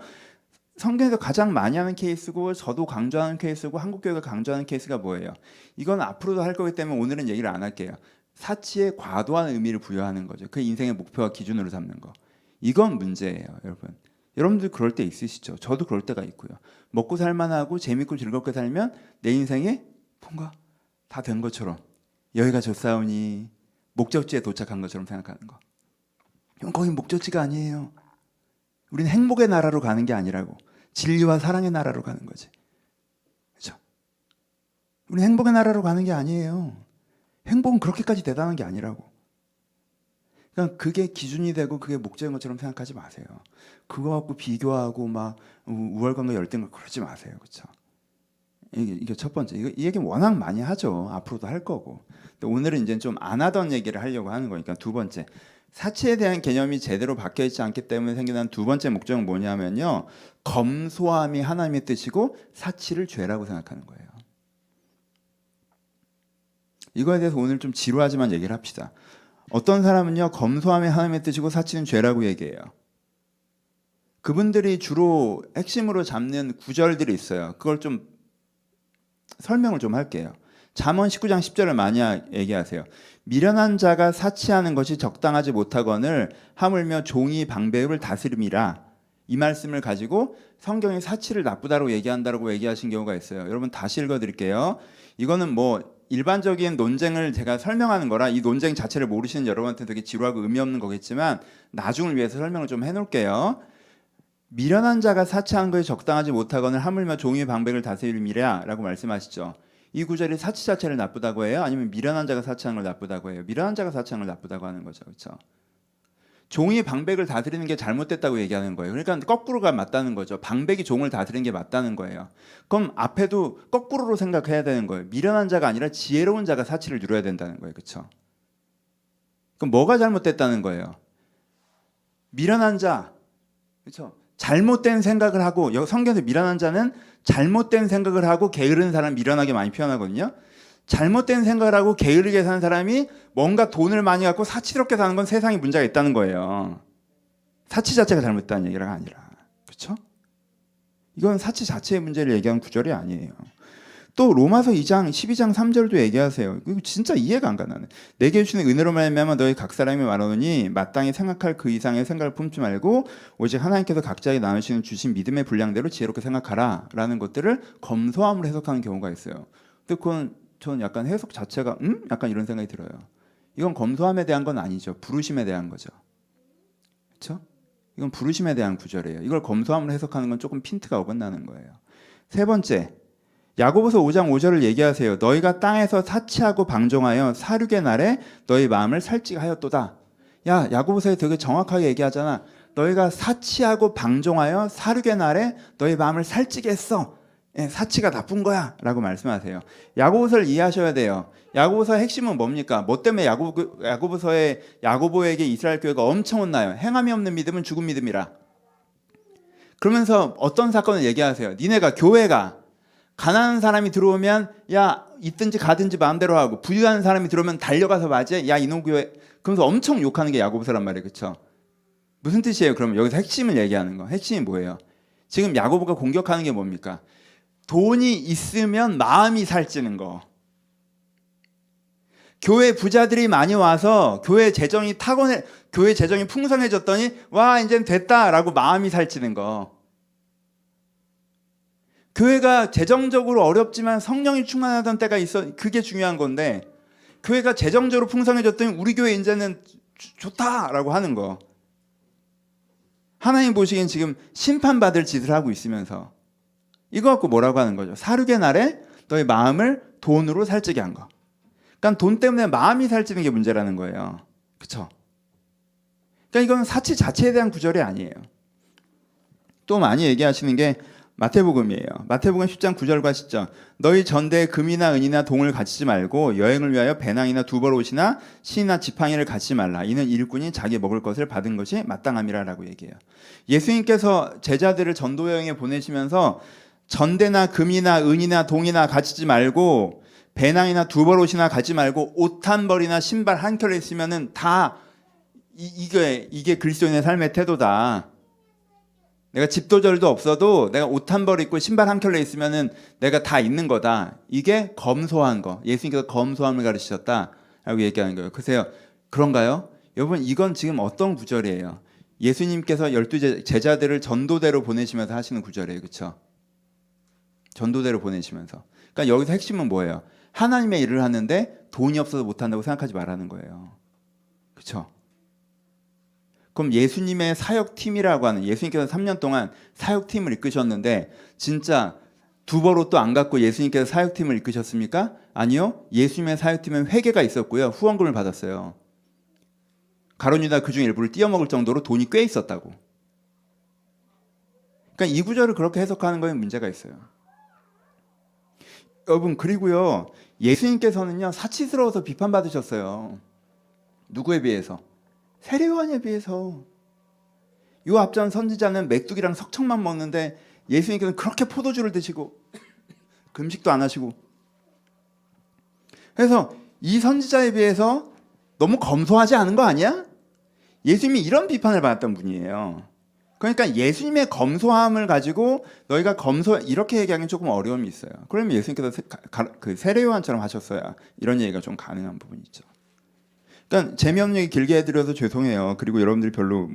성경에서 가장 많이 하는 케이스고 저도 강조하는 케이스고 한국교회가 강조하는 케이스가 뭐예요? 이건 앞으로도 할 거기 때문에 오늘은 얘기를 안 할게요. 사치에 과도한 의미를 부여하는 거죠. 그 인생의 목표와 기준으로 삼는 거. 이건 문제예요, 여러분. 여러분들 그럴 때 있으시죠? 저도 그럴 때가 있고요. 먹고 살만하고 재밌고 즐겁게 살면 내 인생에 뭔가 다 된 것처럼 여기가 좋사오니 목적지에 도착한 것처럼 생각하는 거. 이건 거기 목적지가 아니에요. 우리는 행복의 나라로 가는 게 아니라고. 진리와 사랑의 나라로 가는 거지. 그렇죠? 우리는 행복의 나라로 가는 게 아니에요. 행복은 그렇게까지 대단한 게 아니라고. 그러니까 그게 기준이 되고 그게 목적인 것처럼 생각하지 마세요. 그거 갖고 비교하고 막 우월감과 열등감 그러지 마세요. 그렇죠? 이게 첫 번째. 이 얘기 워낙 많이 하죠. 앞으로도 할 거고. 근데 오늘은 이제 좀 안 하던 얘기를 하려고 하는 거니까. 두 번째. 사치에 대한 개념이 제대로 박혀 있지 않기 때문에 생겨난 두 번째 목적은 뭐냐면요. 검소함이 하나님의 뜻이고 사치를 죄라고 생각하는 거예요. 이거에 대해서 오늘 좀 지루하지만 얘기를 합시다. 어떤 사람은요, 검소함이 하나님의 뜻이고 사치는 죄라고 얘기해요. 그분들이 주로 핵심으로 잡는 구절들이 있어요. 그걸 좀 설명을 좀 할게요. 잠언 19장 10절을 많이 얘기하세요. 미련한 자가 사치하는 것이 적당하지 못하거늘 하물며 종이 방백을 다스림이라. 이 말씀을 가지고 성경이 사치를 나쁘다고 얘기한다고 얘기하신 경우가 있어요. 여러분 다시 읽어드릴게요. 이거는 뭐 일반적인 논쟁을 제가 설명하는 거라 이 논쟁 자체를 모르시는 여러분한테 되게 지루하고 의미 없는 거겠지만 나중을 위해서 설명을 좀 해놓을게요. 미련한 자가 사치하는 것이 적당하지 못하거늘 하물며 종이 방백을 다스림이라 라고 말씀하시죠. 이 구절이 사치 자체를 나쁘다고 해요? 아니면 미련한 자가 사치하는 걸 나쁘다고 해요? 미련한 자가 사치하는 걸 나쁘다고 하는 거죠. 그렇죠? 종이 방백을 다스리는 게 잘못됐다고 얘기하는 거예요. 그러니까 거꾸로가 맞다는 거죠. 방백이 종을 다스리는 게 맞다는 거예요. 그럼 앞에도 거꾸로로 생각해야 되는 거예요. 미련한 자가 아니라 지혜로운 자가 사치를 누려야 된다는 거예요. 그렇죠? 그럼 뭐가 잘못됐다는 거예요? 미련한 자, 그렇죠? 잘못된 생각을 하고, 성경에서 미련한 자는 잘못된 생각을 하고 게으른 사람 미련하게 많이 표현하거든요. 잘못된 생각을 하고 게으르게 사는 사람이 뭔가 돈을 많이 갖고 사치스럽게 사는 건 세상에 문제가 있다는 거예요. 사치 자체가 잘못됐다는 얘기가 아니라. 그렇죠? 이건 사치 자체의 문제를 얘기하는 구절이 아니에요. 또 로마서 2장 12장 3절도 얘기하세요. 이거 진짜 이해가 안 가. 나는 내게 주시는 은혜로 말미암아 너희 각 사람이 말하노니 마땅히 생각할 그 이상의 생각을 품지 말고 오직 하나님께서 각자에게 나누시는 주신 믿음의 분량대로 지혜롭게 생각하라 라는 것들을 검소함으로 해석하는 경우가 있어요. 근데 그건 저는 약간 해석 자체가 약간 이런 생각이 들어요. 이건 검소함에 대한 건 아니죠. 부르심에 대한 거죠. 그렇죠? 이건 부르심에 대한 구절이에요. 이걸 검소함으로 해석하는 건 조금 핀트가 어긋나는 거예요. 세 번째, 야고보서 5장 5절을 얘기하세요. 너희가 땅에서 사치하고 방종하여 사륙의 날에 너희 마음을 살찌하였도다. 야, 야고보서에 되게 정확하게 얘기하잖아. 너희가 사치하고 방종하여 사륙의 날에 너희 마음을 살찌게 했어. 사치가 나쁜 거야 라고 말씀하세요. 야고보서를 이해하셔야 돼요. 야고보서의 핵심은 뭡니까? 뭐 때문에 야고보서에 야고보에게 이스라엘 교회가 엄청 혼나요. 행함이 없는 믿음은 죽은 믿음이라. 그러면서 어떤 사건을 얘기하세요. 니네가 교회가 가난한 사람이 들어오면 야 있든지 가든지 마음대로 하고 부유한 사람이 들어오면 달려가서 맞아. 야 이놈 교회. 그러면서 엄청 욕하는 게 야고보서란 말이에요. 그렇죠? 무슨 뜻이에요? 그러면 여기서 핵심을 얘기하는 거. 핵심이 뭐예요? 지금 야고보가 공격하는 게 뭡니까? 돈이 있으면 마음이 살찌는 거. 교회 부자들이 많이 와서 교회 재정이 풍성해졌더니 와 이제 됐다라고 마음이 살찌는 거. 교회가 재정적으로 어렵지만 성령이 충만하던 때가 있어. 그게 중요한 건데 교회가 재정적으로 풍성해졌더니 우리 교회 이제는 좋다라고 하는 거. 하나님 보시기엔 지금 심판받을 짓을 하고 있으면서 이거 갖고 뭐라고 하는 거죠? 사륙의 날에 너의 마음을 돈으로 살찌게 한 거. 그러니까 돈 때문에 마음이 살찌는 게 문제라는 거예요. 그렇죠? 그러니까 이건 사치 자체에 대한 구절이 아니에요. 또 많이 얘기하시는 게 마태복음이에요. 마태복음 10장 9절과 10절. 너희 전대에 금이나 은이나 동을 갖추지 말고 여행을 위하여 배낭이나 두벌 옷이나 신이나 지팡이를 갖지 말라. 이는 일꾼이 자기 먹을 것을 받은 것이 마땅함이라라고 얘기해요. 예수님께서 제자들을 전도 여행에 보내시면서 전대나 금이나 은이나 동이나 갖추지 말고 배낭이나 두벌 옷이나 갖지 말고 옷 한 벌이나 신발 한 켤레 있으면은 다 이게 그리스도인의 삶의 태도다. 내가 집도절도 없어도 내가 옷 한 벌 입고 신발 한 켤레 있으면은 내가 다 있는 거다. 이게 검소한 거. 예수님께서 검소함을 가르치셨다라고 얘기하는 거예요. 글쎄요. 그런가요? 여러분 이건 지금 어떤 구절이에요? 예수님께서 12 제자들을 전도대로 보내시면서 하시는 구절이에요. 그렇죠? 전도대로 보내시면서. 그러니까 여기서 핵심은 뭐예요? 하나님의 일을 하는데 돈이 없어서 못한다고 생각하지 말라는 거예요. 그렇죠? 그럼 예수님의 사역팀이라고 하는, 예수님께서 3년 동안 사역팀을 이끄셨는데 진짜 두벌옷도 안 갖고 예수님께서 사역팀을 이끄셨습니까? 아니요. 예수님의 사역팀은 회개가 있었고요. 후원금을 받았어요. 가룟 유다 그중 일부를 띄어먹을 정도로 돈이 꽤 있었다고. 그러니까 이 구절을 그렇게 해석하는 거에 문제가 있어요. 여러분 그리고요. 예수님께서는요. 사치스러워서 비판받으셨어요. 누구에 비해서? 세례요한에 비해서. 요 앞전 선지자는 메뚜기랑 석청만 먹는데 예수님께서는 그렇게 포도주를 드시고 금식도 안 하시고. 그래서 이 선지자에 비해서 너무 검소하지 않은 거 아니야? 예수님이 이런 비판을 받았던 분이에요. 그러니까 예수님의 검소함을 가지고 너희가 이렇게 얘기하기는 조금 어려움이 있어요. 그러면 예수님께서 그 세례요한처럼 하셨어야 이런 얘기가 좀 가능한 부분이 있죠. 그러니까 재미없는 얘기 길게 해드려서 죄송해요. 그리고 여러분들이 별로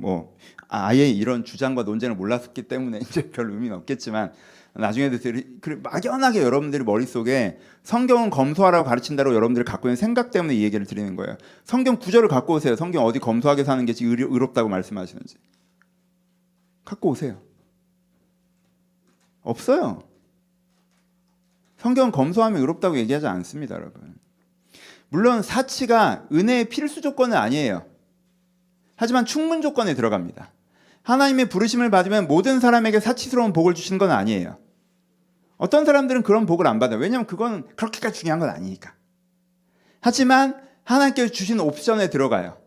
아예 이런 주장과 논쟁을 몰랐기 때문에 이제 별 의미는 없겠지만 나중에도 막연하게 여러분들이 머릿속에 성경은 검소하라고 가르친다고 여러분들이 갖고 있는 생각 때문에 이 얘기를 드리는 거예요. 성경 구절을 갖고 오세요. 성경 어디 검소하게 사는 게 의롭다고 말씀하시는지 갖고 오세요. 없어요. 성경은 검소하면 의롭다고 얘기하지 않습니다, 여러분. 물론 사치가 은혜의 필수 조건은 아니에요. 하지만 충분 조건에 들어갑니다. 하나님의 부르심을 받으면 모든 사람에게 사치스러운 복을 주시는 건 아니에요. 어떤 사람들은 그런 복을 안 받아요. 왜냐하면 그건 그렇게까지 중요한 건 아니니까. 하지만 하나님께서 주신 옵션에 들어가요.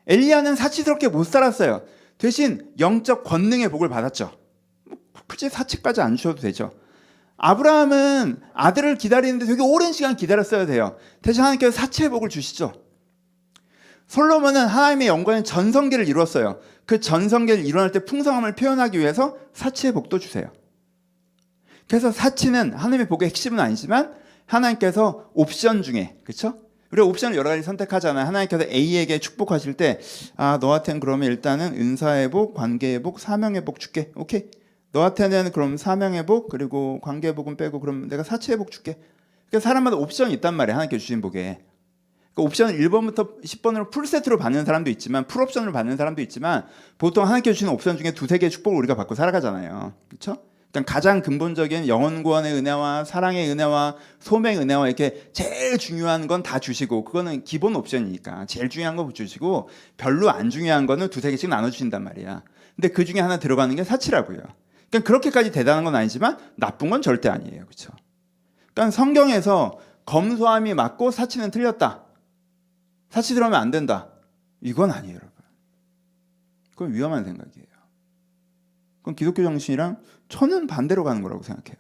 엘리야는 사치스럽게 못 살았어요. 대신 영적 권능의 복을 받았죠. 굳이 사치까지 안 주셔도 되죠. 아브라함은 아들을 기다리는데 되게 오랜 시간 기다렸어야 돼요. 대신 하나님께서 사치의 복을 주시죠. 솔로몬은 하나님의 영광의 전성기를 이루었어요. 그 전성기를 일어날 때 풍성함을 표현하기 위해서 사치의 복도 주세요. 그래서 사치는 하나님의 복의 핵심은 아니지만 하나님께서 옵션 중에, 그렇죠? 우리가 옵션을 여러 가지 선택하잖아요. 하나님께서 A에게 축복하실 때, 아, 너한테는 그러면 일단은 은사의 복, 관계의 복, 사명의 복 줄게. 오케이. 너한테는 그럼 사명의 복, 그리고 관계의 복은 빼고 그럼 내가 사치의 복 줄게. 그러니까 사람마다 옵션이 있단 말이에요. 하나님께 주신 복에. 그러니까 옵션을 1번부터 10번으로 풀세트로 받는 사람도 있지만 풀옵션으로 받는 사람도 있지만 보통 하나님께 주시는 옵션 중에 두세 개의 축복을 우리가 받고 살아가잖아요. 그렇죠? 그러니까 가장 근본적인 영원 구원의 은혜와 사랑의 은혜와 소명의 은혜와 이렇게 제일 중요한 건 다 주시고 그거는 기본 옵션이니까 제일 중요한 거 주시고 별로 안 중요한 거는 두세 개씩 나눠주신단 말이야. 근데 그 중에 하나 들어가는 게 사치라고요. 그러니까 그렇게까지 대단한 건 아니지만 나쁜 건 절대 아니에요. 그렇죠? 그러니까 성경에서 검소함이 맞고 사치는 틀렸다. 사치 들어가면 안 된다. 이건 아니에요, 여러분. 그건 위험한 생각이에요. 그건 기독교 정신이랑 저는 반대로 가는 거라고 생각해요.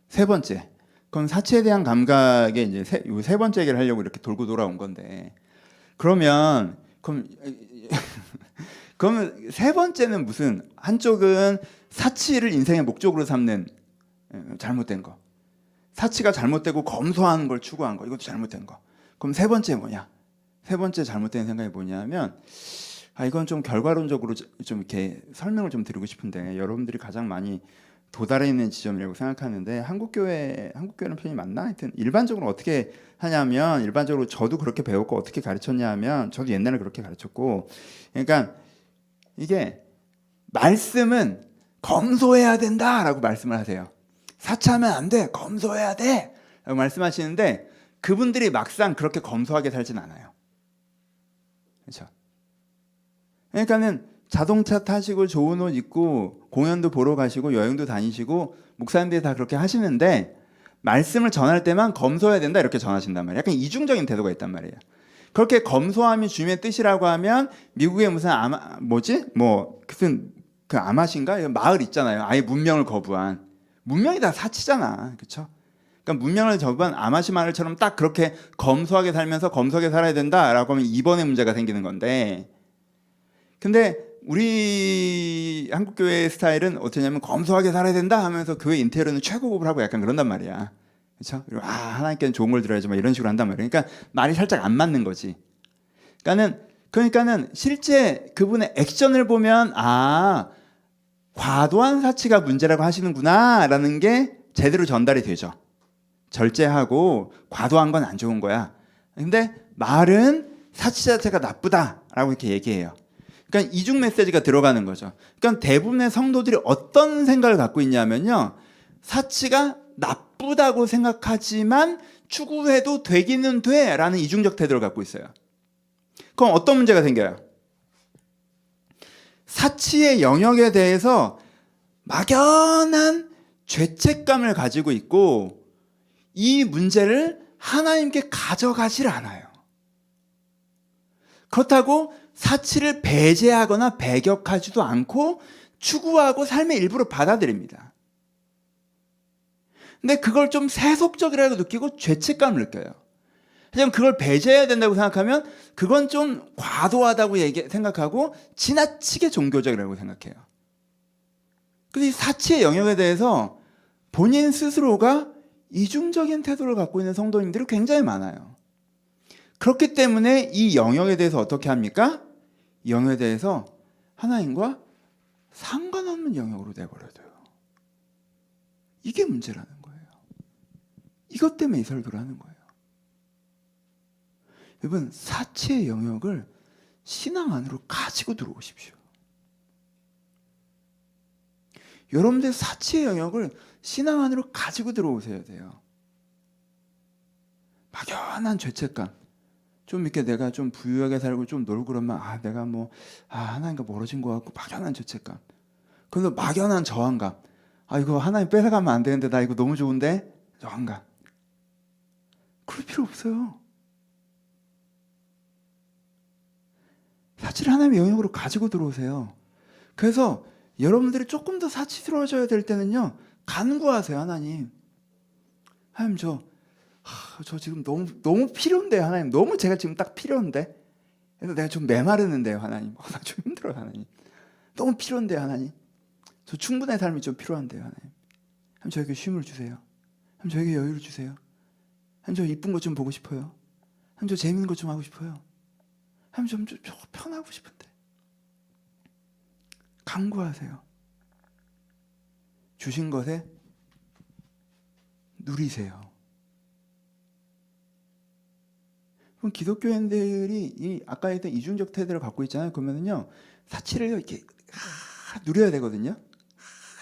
세 번째, 그럼 사치에 대한 감각에 이제 세 번째 얘기를 하려고 이렇게 돌고 돌아온 건데, 그러면 그러면 세 번째는 무슨 한쪽은 사치를 인생의 목적으로 삼는 잘못된 거, 사치가 잘못되고 검소한 걸 추구한 거, 이것도 잘못된 거. 그럼 세 번째 뭐냐? 세 번째 잘못된 생각이 뭐냐면, 이건 좀 결과론적으로 좀 이렇게 설명을 좀 드리고 싶은데 여러분들이 가장 많이 도달해 있는 지점이라고 생각하는데 한국교회는 표현이 맞나? 하여튼 일반적으로 어떻게 하냐면 일반적으로 저도 그렇게 배웠고 어떻게 가르쳤냐면 저도 옛날에 그렇게 가르쳤고 그러니까 이게 말씀은 검소해야 된다라고 말씀을 하세요. 사치하면 안 돼. 검소해야 돼. 라고 말씀하시는데 그분들이 막상 그렇게 검소하게 살진 않아요. 그렇죠? 그러니까는 자동차 타시고 좋은 옷 입고 공연도 보러 가시고 여행도 다니시고 목사님들이 다 그렇게 하시는데 말씀을 전할 때만 검소해야 된다 이렇게 전하신단 말이에요. 약간 이중적인 태도가 있단 말이에요. 그렇게 검소함이 주님의 뜻이라고 하면 미국에 무슨 무슨 그 아마신가 마을 있잖아요. 아예 문명을 거부한 문명이 다 사치잖아, 그렇죠? 그러니까 문명을 거부한 아마시 마을처럼 딱 그렇게 검소하게 살면서 검소하게 살아야 된다라고 하면 2번의 문제가 생기는 건데. 근데 우리 한국교회 스타일은 어떠냐면 검소하게 살아야 된다 하면서 교회 인테리어는 최고급을 하고 약간 그런단 말이야. 그렇죠? 그리고 하나님께는 좋은 걸 들어야지 막 이런 식으로 한단 말이야. 그러니까 말이 살짝 안 맞는 거지. 그러니까는 실제 그분의 액션을 보면 과도한 사치가 문제라고 하시는구나라는 게 제대로 전달이 되죠. 절제하고 과도한 건 안 좋은 거야. 근데 말은 사치 자체가 나쁘다라고 이렇게 얘기해요. 그러니까 이중 메시지가 들어가는 거죠. 그러니까 대부분의 성도들이 어떤 생각을 갖고 있냐면요. 사치가 나쁘다고 생각하지만 추구해도 되기는 돼라는 이중적 태도를 갖고 있어요. 그럼 어떤 문제가 생겨요? 사치의 영역에 대해서 막연한 죄책감을 가지고 있고 이 문제를 하나님께 가져가질 않아요. 그렇다고 사치를 배제하거나 배격하지도 않고 추구하고 삶의 일부로 받아들입니다. 근데 그걸 좀 세속적이라고 느끼고 죄책감을 느껴요. 하지만 그걸 배제해야 된다고 생각하면 그건 좀 과도하다고 생각하고 지나치게 종교적이라고 생각해요. 그래서 이 사치의 영역에 대해서 본인 스스로가 이중적인 태도를 갖고 있는 성도님들이 굉장히 많아요. 그렇기 때문에 이 영역에 대해서 어떻게 합니까? 이 영역에 대해서 하나님과 상관없는 영역으로 내버려둬요. 이게 문제라는 거예요. 이것 때문에 이 설교를 하는 거예요. 여러분, 사치의 영역을 신앙 안으로 가지고 들어오십시오. 여러분들 사치의 영역을 신앙 안으로 가지고 들어오셔야 돼요. 막연한 죄책감. 좀 이렇게 내가 좀 부유하게 살고 좀 놀고 그러면 내가 하나님과 멀어진 것 같고 막연한 죄책감. 그래서 막연한 저항감. 이거 하나님 뺏어가면 안 되는데 나 이거 너무 좋은데? 저항감. 그럴 필요 없어요. 사치를 하나님의 영역으로 가지고 들어오세요. 그래서 여러분들이 조금 더 사치스러워져야 될 때는요. 간구하세요. 하나님 저 지금 너무 필요한데요. 하나님 너무 제가 지금 딱 필요한데 그래서 내가 좀 메마르는데요. 하나님 나 좀 힘들어요. 하나님 너무 필요한데요. 하나님 저 충분한 삶이 좀 필요한데요. 하나님 하나님 저에게 쉼을 주세요. 하나님 저에게 여유를 주세요. 하나님 저 이쁜 것 좀 보고 싶어요. 하나님 저 재밌는 것 좀 하고 싶어요. 하나님 좀 편하고 싶은데. 간구하세요. 주신 것에 누리세요. 그럼 기독교인들이 아까 했던 이중적 태도를 갖고 있잖아요. 그러면은요, 사치를 이렇게 누려야 되거든요.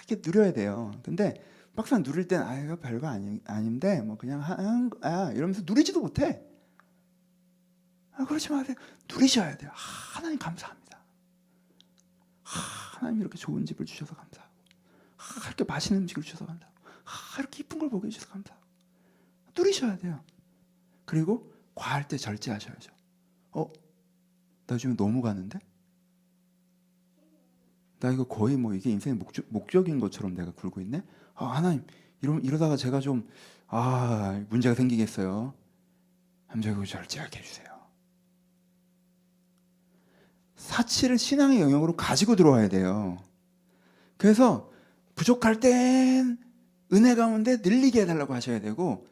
이렇게 누려야 돼요. 근데 막상 누릴 땐 이거 별거 아닌데 뭐 그냥 이러면서 누리지도 못해. 그러지 마세요. 누리셔야 돼요. 하나님 감사합니다. 하나님 이렇게 좋은 집을 주셔서 감사하고, 이렇게 맛있는 음식을 주셔서 감사하고, 이렇게 이쁜 걸 보게 해주셔서 감사하고. 누리셔야 돼요. 그리고 과할 때 절제하셔야죠. 나 지금 너무 가는데? 나 이거 거의 뭐 이게 인생의 목적인 것처럼 내가 굴고 있네? 하나님, 이러다가 제가 좀, 문제가 생기겠어요. 하나님, 이거 절제하게 해주세요. 사치를 신앙의 영역으로 가지고 들어와야 돼요. 그래서 부족할 땐 은혜 가운데 늘리게 해달라고 하셔야 되고,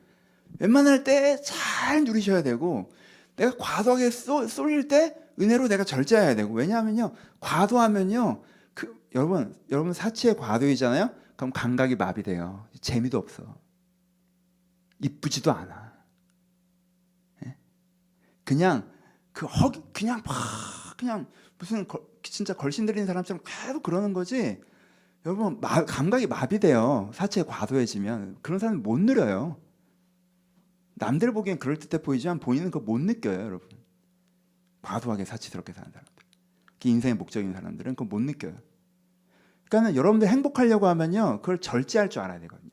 웬만할 때 잘 누리셔야 되고, 내가 과도하게 쏠릴 때 은혜로 내가 절제해야 되고. 왜냐하면요, 과도하면요, 여러분 사치의 과도이잖아요. 그럼 감각이 마비돼요. 재미도 없어. 이쁘지도 않아. 그냥 그냥 무슨 진짜 걸신 들리는 사람처럼 계속 그러는 거지. 여러분 감각이 마비돼요. 사치에 과도해지면 그런 사람은 못 누려요. 남들 보기엔 그럴듯해 보이지만 본인은 그거 못 느껴요, 여러분. 과도하게 사치스럽게 사는 사람들, 인생의 목적인 사람들은 그거 못 느껴요. 그러니까 여러분들 행복하려고 하면요, 그걸 절제할 줄 알아야 되거든요.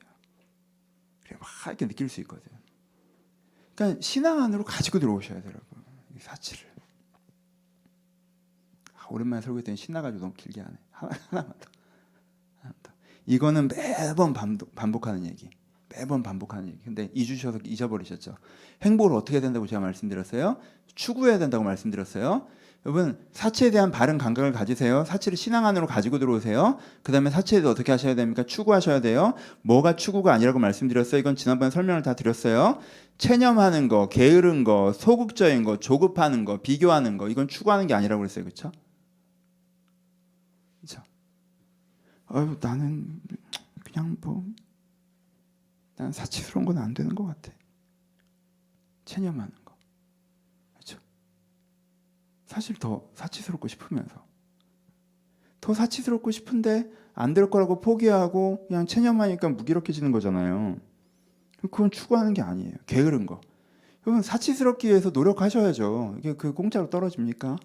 그래 막 이렇게 느낄 수 있거든요. 그러니까 신앙 안으로 가지고 들어오셔야 돼요, 여러분. 이 사치를. 오랜만에 설교했더니 신나가지고 너무 길게 하네. 하나만 더. 이거는 매번 반복하는 얘기. 매번 반복하는 얘기. 근데 잊으셔서 잊어버리셨죠. 행복을 어떻게 해야 된다고 제가 말씀드렸어요? 추구해야 된다고 말씀드렸어요. 여러분 사치에 대한 바른 감각을 가지세요. 사치를 신앙 안으로 가지고 들어오세요. 그 다음에 사치에 대해 어떻게 하셔야 됩니까? 추구하셔야 돼요. 뭐가 추구가 아니라고 말씀드렸어요? 이건 지난번에 설명을 다 드렸어요. 체념하는 거, 게으른 거, 소극적인 거, 조급하는 거, 비교하는 거, 이건 추구하는 게 아니라고 그랬어요. 그렇죠? 나는 그냥 난 사치스러운 건 안 되는 것 같아. 체념하는 거. 그렇죠? 사실 더 사치스럽고 싶으면서. 더 사치스럽고 싶은데 안 될 거라고 포기하고 그냥 체념하니까 무기력해지는 거잖아요. 그건 추구하는 게 아니에요. 게으른 거. 여러분 사치스럽기 위해서 노력하셔야죠. 이게 그 공짜로 떨어집니까?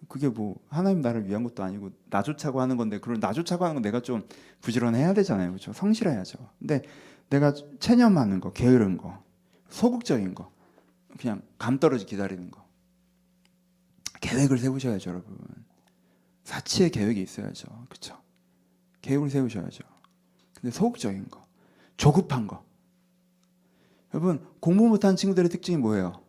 그게 뭐 하나님 나를 위한 것도 아니고 나 좋자고 하는 건데, 그걸 나 좋자고 하는 건 내가 좀 부지런해야 되잖아요. 그렇죠? 성실해야죠. 근데 내가 체념하는 거, 게으른 거, 소극적인 거, 그냥 감떨어지 기다리는 거, 계획을 세우셔야죠, 여러분. 사치의 계획이 있어야죠. 그렇죠? 계획을 세우셔야죠. 근데 소극적인 거, 조급한 거. 여러분 공부 못하는 친구들의 특징이 뭐예요?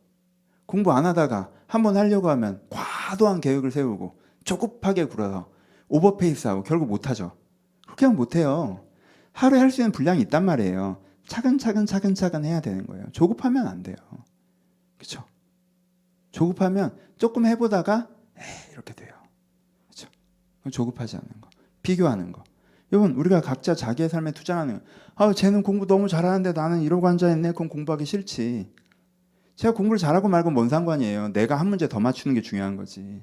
공부 안 하다가 한번 하려고 하면 과도한 계획을 세우고 조급하게 굴어서 오버페이스하고 결국 못하죠. 그렇게 하면 못해요. 하루에 할 수 있는 분량이 있단 말이에요. 차근차근 해야 되는 거예요. 조급하면 안 돼요. 그렇죠? 조급하면 조금 해보다가 이렇게 돼요. 그렇죠? 조급하지 않는 거, 비교하는 거. 여러분 우리가 각자 자기의 삶에 투자하는 거. 쟤는 공부 너무 잘하는데 나는 이러고 앉아있네. 그건 공부하기 싫지. 제가 공부를 잘하고 말고 뭔 상관이에요. 내가 한 문제 더 맞추는 게 중요한 거지.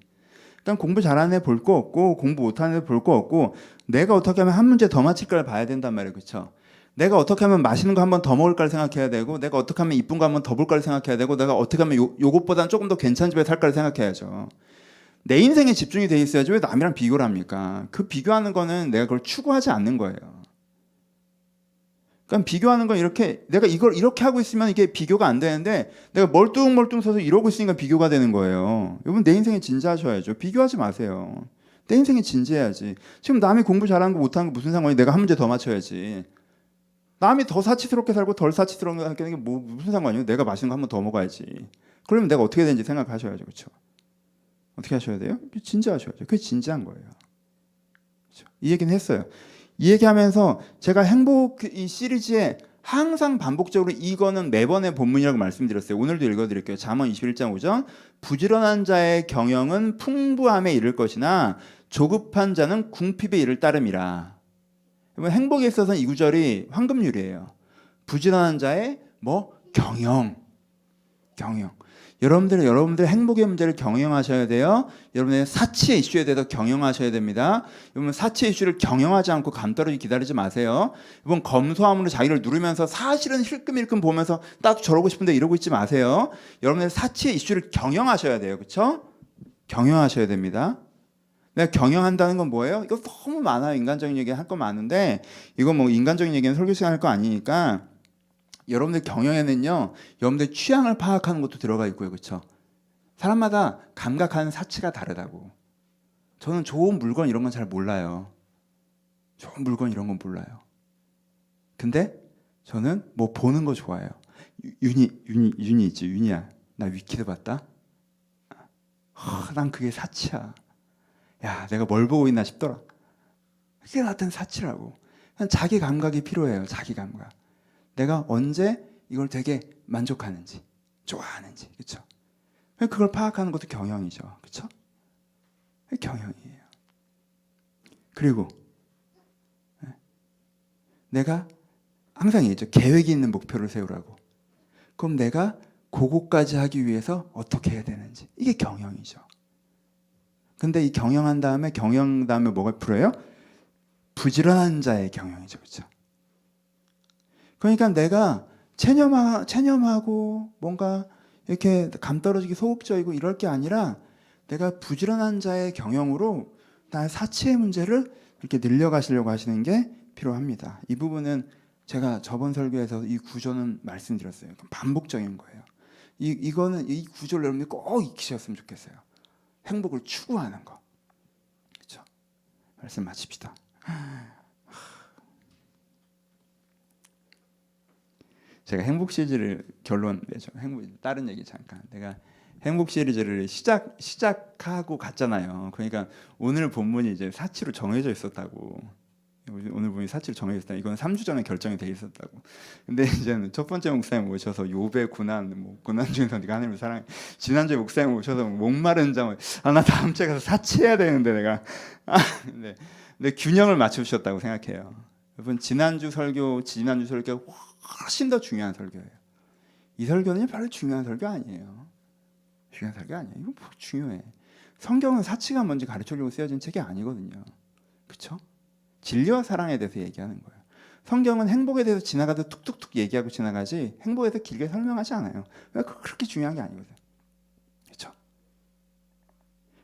그러니까 공부 잘하는 애 볼 거 없고 공부 못하는 애 볼 거 없고, 내가 어떻게 하면 한 문제 더 맞힐까를 봐야 된단 말이에요. 그렇죠? 내가 어떻게 하면 맛있는 거 한 번 더 먹을까를 생각해야 되고, 내가 어떻게 하면 이쁜 거 한 번 더 볼까를 생각해야 되고, 내가 어떻게 하면 요것보다는 조금 더 괜찮은 집에 살까를 생각해야죠. 내 인생에 집중이 돼 있어야지 왜 남이랑 비교를 합니까? 그 비교하는 거는 내가 그걸 추구하지 않는 거예요. 그러니까 비교하는 건 이렇게, 내가 이걸 이렇게 하고 있으면 이게 비교가 안 되는데 내가 멀뚱멀뚱 서서 이러고 있으니까 비교가 되는 거예요. 여러분 내 인생에 진지하셔야죠. 비교하지 마세요. 내 인생에 진지해야지. 지금 남이 공부 잘하는 거 못하는 거 무슨 상관이? 내가 한 문제 더 맞춰야지. 남이 더 사치스럽게 살고 덜 사치스럽게 사는 게 무슨 상관이에요? 내가 맛있는 거 한 번 더 먹어야지. 그러면 내가 어떻게 되는지 생각하셔야죠. 그렇죠? 어떻게 하셔야 돼요? 진지하셔야죠. 그게 진지한 거예요. 그렇죠? 이 얘기는 했어요. 이 얘기하면서 제가 행복 이 시리즈에 항상 반복적으로 이거는 매번의 본문이라고 말씀드렸어요. 오늘도 읽어드릴게요. 잠언 21장 5절. 부지런한 자의 경영은 풍부함에 이를 것이나 조급한 자는 궁핍에 이를 따름이라. 행복에 있어서는 이 구절이 황금률이에요. 부지런한 자의 경영. 여러분들 행복의 문제를 경영하셔야 돼요. 여러분의 사치의 이슈에 대해서 경영하셔야 됩니다. 여러분 사치의 이슈를 경영하지 않고 감떨어지 기다리지 마세요. 이번 검소함으로 자기를 누르면서 사실은 힐끔힐끔 보면서 나도 저러고 싶은데 이러고 있지 마세요. 여러분의 사치의 이슈를 경영하셔야 돼요. 그렇죠? 경영하셔야 됩니다. 내가 경영한다는 건 뭐예요? 이거 너무 많아요. 인간적인 얘기 할 거 많은데 이거 인간적인 얘기는 설교 시간 할 거 아니니까 여러분들 경영에는요, 여러분들 취향을 파악하는 것도 들어가 있고요, 그렇죠? 사람마다 감각하는 사치가 다르다고. 저는 좋은 물건 이런 건 잘 몰라요. 좋은 물건 이런 건 몰라요. 근데 저는 보는 거 좋아해요. 윤이 있지, 윤이야. 나 위키드 봤다. 난 그게 사치야. 야, 내가 뭘 보고 있나 싶더라. 그게 나한테는 사치라고. 자기 감각이 필요해요, 자기 감각. 내가 언제 이걸 되게 만족하는지, 좋아하는지, 그렇죠? 그걸 파악하는 것도 경영이죠, 그렇죠? 경영이에요. 그리고 내가 항상 얘기죠. 계획이 있는 목표를 세우라고. 그럼 내가 그거까지 하기 위해서 어떻게 해야 되는지. 이게 경영이죠. 근데 이 경영 다음에 뭐가 필요해요? 부지런한 자의 경영이죠, 그렇죠? 그러니까 내가 체념하고 뭔가 이렇게 감떨어지게 소극적이고 이럴 게 아니라 내가 부지런한 자의 경영으로 나의 사치의 문제를 이렇게 늘려가시려고 하시는 게 필요합니다. 이 부분은 제가 저번 설교에서 이 구조는 말씀드렸어요. 반복적인 거예요. 이 구조를 여러분들이 꼭 익히셨으면 좋겠어요. 행복을 추구하는 거. 그렇죠? 말씀 마칩시다. 제가 행복 시리즈를 결론 내죠. 다른 얘기 잠깐. 내가 행복 시리즈를 시작하고 갔잖아요. 그러니까 오늘 본문이 이제 사치로 정해져 있었다고. 오늘 본문이 사치로 정해져 있었다. 이건 3주 전에 결정이 돼 있었다고. 근데 이제는 첫 번째 목사님 모셔서 욥의 고난 중에서 네가 하나님을 사랑해. 지난주에 목사님 모셔서 목마른 자, 나 다음 주에 가서 사치해야 되는데 내가. 근데 균형을 맞추셨다고 생각해요. 여러분 지난주 설교가 훨씬 더 중요한 설교예요. 이 설교는 별로 중요한 설교 아니에요. 중요한 설교 아니에요. 이거 중요해. 성경은 사치가 뭔지 가르치려고 쓰여진 책이 아니거든요. 그렇죠? 진리와 사랑에 대해서 얘기하는 거예요. 성경은 행복에 대해서 지나가도 툭툭툭 얘기하고 지나가지 행복에 대해서 길게 설명하지 않아요. 그렇게 중요한 게 아니거든요. 그렇죠?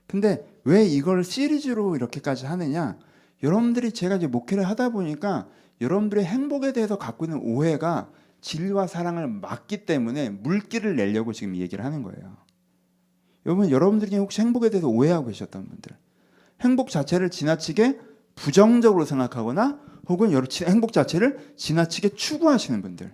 근데 왜 이걸 시리즈로 이렇게까지 하느냐? 여러분들이 제가 이제 목회를 하다 보니까 여러분들의 행복에 대해서 갖고 있는 오해가 진리와 사랑을 막기 때문에 물기를 내려고 지금 이 얘기를 하는 거예요. 여러분들이 혹시 행복에 대해서 오해하고 계셨던 분들, 행복 자체를 지나치게 부정적으로 생각하거나 혹은 행복 자체를 지나치게 추구하시는 분들,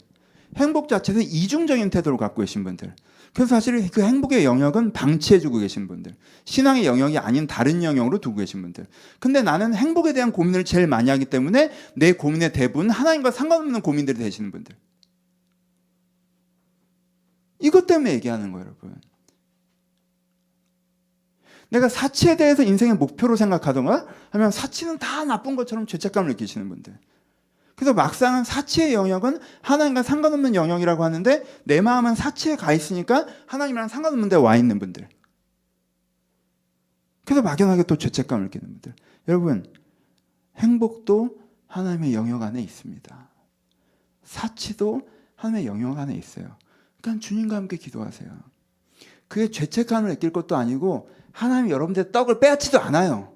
행복 자체에서 이중적인 태도를 갖고 계신 분들, 그래서 사실 그 행복의 영역은 방치해주고 계신 분들, 신앙의 영역이 아닌 다른 영역으로 두고 계신 분들. 근데 나는 행복에 대한 고민을 제일 많이 하기 때문에 내 고민의 대부분 하나님과 상관없는 고민들이 되시는 분들. 이것 때문에 얘기하는 거예요, 여러분. 내가 사치에 대해서 인생의 목표로 생각하던가 하면 사치는 다 나쁜 것처럼 죄책감을 느끼시는 분들. 그래서 막상은 사치의 영역은 하나님과 상관없는 영역이라고 하는데 내 마음은 사치에 가 있으니까 하나님이랑 상관없는 데 와 있는 분들. 그래서 막연하게 또 죄책감을 느끼는 분들. 여러분, 행복도 하나님의 영역 안에 있습니다. 사치도 하나님의 영역 안에 있어요. 그러니까 주님과 함께 기도하세요. 그게 죄책감을 느낄 것도 아니고 하나님이 여러분들의 떡을 빼앗지도 않아요.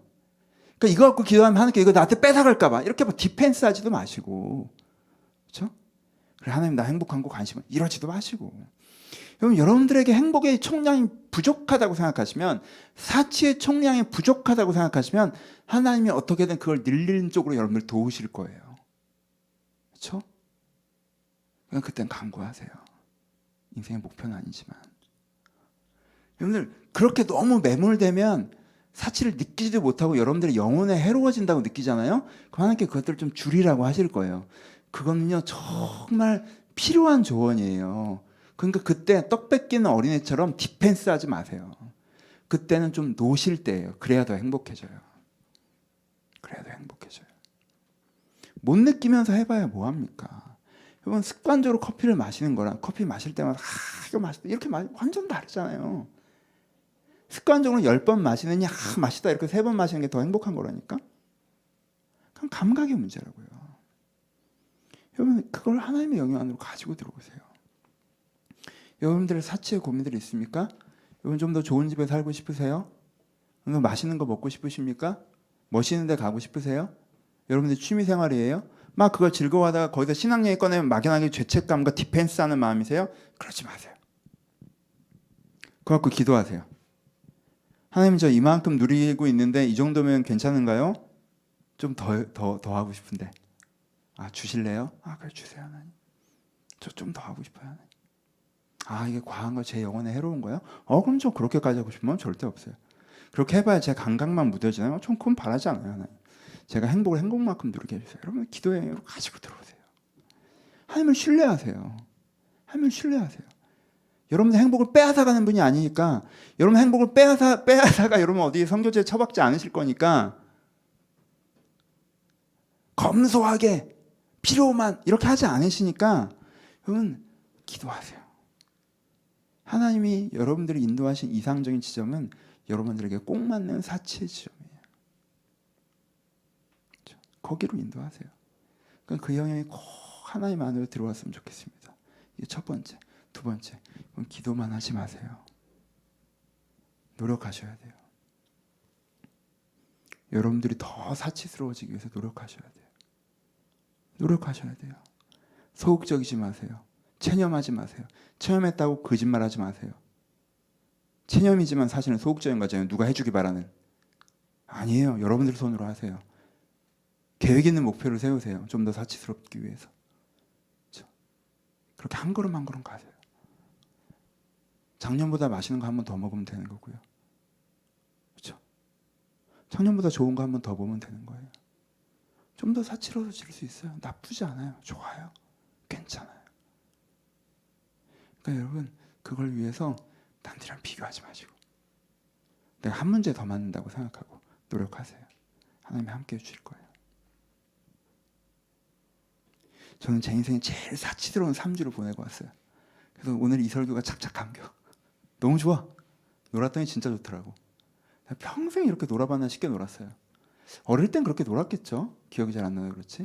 그러니까 이거 갖고 기도하면 하나님께 이거 나한테 뺏어갈까 봐 이렇게 디펜스 하지도 마시고, 그렇죠? 그래, 하나님 나 행복한 거 관심 이러지도 마시고. 여러분들에게 행복의 총량이 부족하다고 생각하시면, 사치의 총량이 부족하다고 생각하시면 하나님이 어떻게든 그걸 늘리는 쪽으로 여러분들 도우실 거예요. 그렇죠? 그냥 그땐 간구하세요. 인생의 목표는 아니지만. 여러분들 그렇게 너무 매몰되면 사치를 느끼지도 못하고 여러분들의 영혼에 해로워진다고 느끼잖아요. 그럼 하나님께 그것들을 좀 줄이라고 하실 거예요. 그거는요 정말 필요한 조언이에요. 그러니까 그때 떡 뺏기는 어린애처럼 디펜스 하지 마세요. 그때는 좀 노실 때예요. 그래야 더 행복해져요. 그래야 더 행복해져요. 못 느끼면서 해봐야 뭐합니까? 여러분 습관적으로 커피를 마시는 거랑 커피 마실 때마다 이거 맛있다 이렇게 완전 다르잖아요. 습관적으로 10번 마시느냐 맛있다 이렇게 3번 마시는 게 더 행복한 거라니까. 그냥 감각의 문제라고요. 여러분 그걸 하나님의 영역 안으로 가지고 들어오세요. 여러분들의 사치의 고민들이 있습니까? 여러분 좀 더 좋은 집에 살고 싶으세요? 여러분 맛있는 거 먹고 싶으십니까? 멋있는 데 가고 싶으세요? 여러분들 취미 생활이에요? 막 그걸 즐거워하다가 거기서 신앙여행 꺼내면 막연하게 죄책감과 디펜스하는 마음이세요? 그러지 마세요. 그거 갖고 기도하세요. 하나님 저 이만큼 누리고 있는데 이 정도면 괜찮은가요? 좀 더 하고 싶은데. 주실래요? 그래 주세요 하나님. 저 좀 더 하고 싶어요 하나님. 이게 과한 거 제 영혼에 해로운 거예요? 그럼 저 그렇게까지 하고 싶으면 절대 없어요. 그렇게 해봐야 제 감각만 무뎌지나요? 전 그건 바라지 않아요 하나님. 제가 행복만큼 누리게 해주세요. 여러분 기도의 영역으로 가지고 들어오세요. 하나님을 신뢰하세요. 하나님을 신뢰하세요. 여러분의 행복을 빼앗아가는 분이 아니니까 여러분 행복을 빼앗아가 여러분 어디 선교지에 처박지 않으실 거니까 검소하게 필요만 이렇게 하지 않으시니까 여러분 기도하세요. 하나님이 여러분들이 인도하신 이상적인 지점은 여러분들에게 꼭 맞는 사치의 지점이에요. 거기로 인도하세요. 그러니까 그 영역이 꼭 하나님 안으로 들어왔으면 좋겠습니다. 이게 첫 번째. 두 번째, 기도만 하지 마세요. 노력하셔야 돼요. 여러분들이 더 사치스러워지기 위해서 노력하셔야 돼요. 노력하셔야 돼요. 소극적이지 마세요. 체념하지 마세요. 체념했다고 거짓말하지 마세요. 체념이지만 사실은 소극적인 거잖아요. 누가 해주기 바라는. 아니에요. 여러분들 손으로 하세요. 계획 있는 목표를 세우세요. 좀 더 사치스럽기 위해서. 그렇죠? 그렇게 한 걸음 한 걸음 가세요. 작년보다 맛있는 거 한 번 더 먹으면 되는 거고요. 그렇죠? 작년보다 좋은 거 한 번 더 보면 되는 거예요. 좀 더 사치로워질 수 있어요. 나쁘지 않아요. 좋아요. 괜찮아요. 그러니까 여러분 그걸 위해서 남들이랑 비교하지 마시고 내가 한 문제 더 맞는다고 생각하고 노력하세요. 하나님이 함께해 주실 거예요. 저는 제 인생에 제일 사치스러운 3주를 보내고 왔어요. 그래서 오늘 이 설교가 착착 감겨. 너무 좋아. 놀았더니 진짜 좋더라고. 평생 이렇게 놀아봤나 쉽게 놀았어요. 어릴 땐 그렇게 놀았겠죠. 기억이 잘 안 나서 그렇지.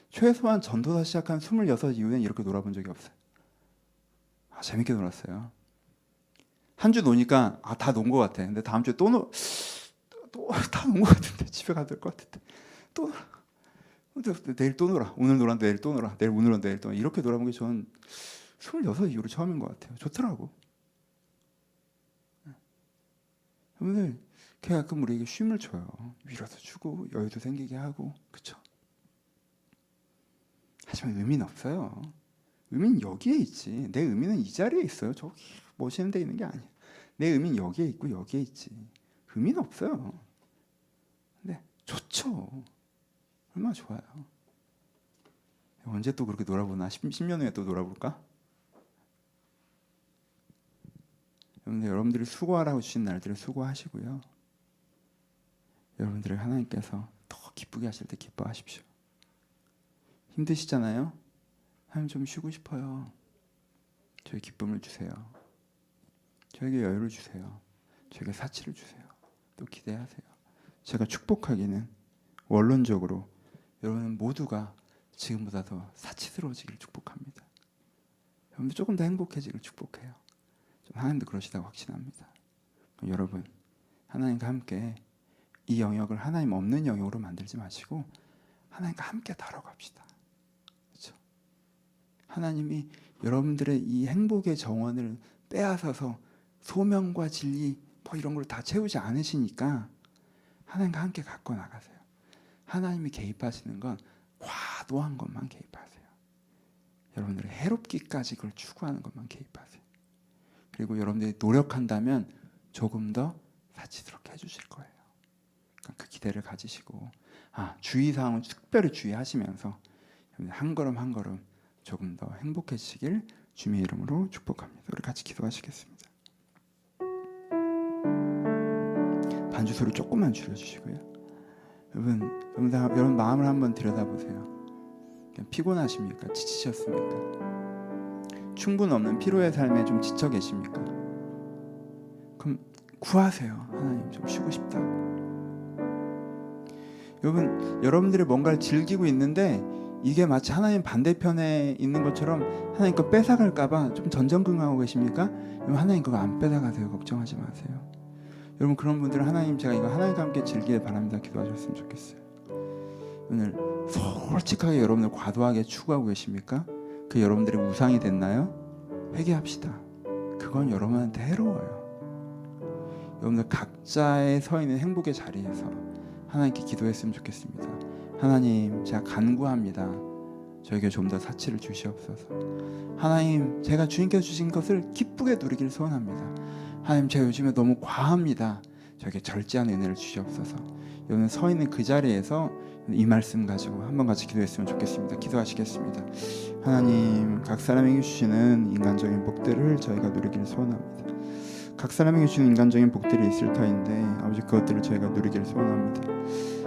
최소한 전도사 시작한 26 이후엔 이렇게 놀아본 적이 없어요. 재밌게 놀았어요. 한 주 노니까 다 논 것 같아. 근데 다음 주에 다 논 것 같은데 집에 가야 될 것 같은데 내일 또 놀아. 오늘 놀았는데 내일 또 놀아. 내일 못 놀았는데 내일 또 놀아. 이렇게 놀아본 게 저는 26 이후로 처음인 것 같아요. 좋더라고. 여러분들 가끔 우리에게 쉼을 줘요. 위로도 주고 여유도 생기게 하고 그렇죠? 하지만 의미는 없어요. 의미는 여기에 있지. 내 의미는 이 자리에 있어요. 저기 멋있는 데 있는 게 아니야. 내 의미는 여기에 있고 여기에 있지. 의미는 없어요. 근데 좋죠. 얼마나 좋아요. 언제 또 그렇게 놀아보나? 10년 후에 또 놀아볼까? 여러분들이 수고하라고 주신 날들을 수고하시고요. 여러분들을 하나님께서 더 기쁘게 하실 때 기뻐하십시오. 힘드시잖아요? 하나님 좀 쉬고 싶어요. 저에게 기쁨을 주세요. 저에게 여유를 주세요. 저에게 사치를 주세요. 또 기대하세요. 제가 축복하기는 원론적으로 여러분 모두가 지금보다 더 사치스러워지기를 축복합니다. 여러분들 조금 더 행복해지기를 축복해요. 하나님도 그러시다고 확신합니다. 여러분 하나님과 함께 이 영역을 하나님 없는 영역으로 만들지 마시고 하나님과 함께 다뤄갑시다. 그렇죠? 하나님이 여러분들의 이 행복의 정원을 빼앗아서 소명과 진리 이런 걸 다 채우지 않으시니까 하나님과 함께 갖고 나가세요. 하나님이 개입하시는 건 과도한 것만 개입하세요. 여러분들이 해롭기까지 그걸 추구하는 것만 개입하세요. 그리고 여러분들이 노력한다면 조금 더 사치스럽게 해주실 거예요. 항상 그 기대를 가지시고 주의사항은 특별히 주의하시면서 한 걸음 한 걸음 조금 더 행복해지시길 주님의 이름으로 축복합니다. 우리 같이 기도하시겠습니다. 반주 소리 조금만 줄여주시고요. 여러분 마음을 한번 들여다보세요. 피곤하십니까? 지치셨습니까? 충분 없는 피로의 삶에 좀 지쳐 계십니까? 그럼 구하세요. 하나님 좀 쉬고 싶다. 여러분들이 뭔가를 즐기고 있는데 이게 마치 하나님 반대편에 있는 것처럼 하나님 거 뺏어갈까봐 좀 전전긍긍하고 계십니까? 여러분 하나님 그거 안 뺏어가세요. 걱정하지 마세요. 여러분 그런 분들은 제가 이거 하나님과 함께 즐기길 바랍니다. 기도하셨으면 좋겠어요. 오늘 솔직하게 여러분들 과도하게 추구하고 계십니까? 그 여러분들의 우상이 됐나요? 회개합시다. 그건 여러분한테 해로워요. 여러분들 각자의 서 있는 행복의 자리에서 하나님께 기도했으면 좋겠습니다. 하나님 제가 간구합니다. 저에게 좀 더 사치를 주시옵소서. 하나님 제가 주님께서 주신 것을 기쁘게 누리길 소원합니다. 하나님 제가 요즘에 너무 과합니다. 저에게 절제한 은혜를 주시옵소서. 여러분 서 있는 그 자리에서 이 말씀 가지고 한번 같이 기도했으면 좋겠습니다. 기도하시겠습니다. 하나님 각 사람에게 주시는 인간적인 복들을 저희가 누리길 소원합니다. 각 사람에게 주는 인간적인 복들이 있을 터인데 아버지 그것들을 저희가 누리길 소원합니다.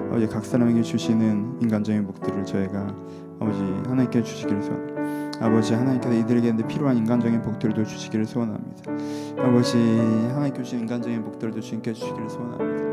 아버지 각 사람에게 주시는 인간적인 복들을 저희가 아버지 하나님께 주시기를 소원합니다. 아버지 하나님께서 이들에게 필요한 인간적인 복들도 주시기를 소원합니다. 아버지 하나님께 주신 인간적인 복들도 주님께 주시기를 소원합니다.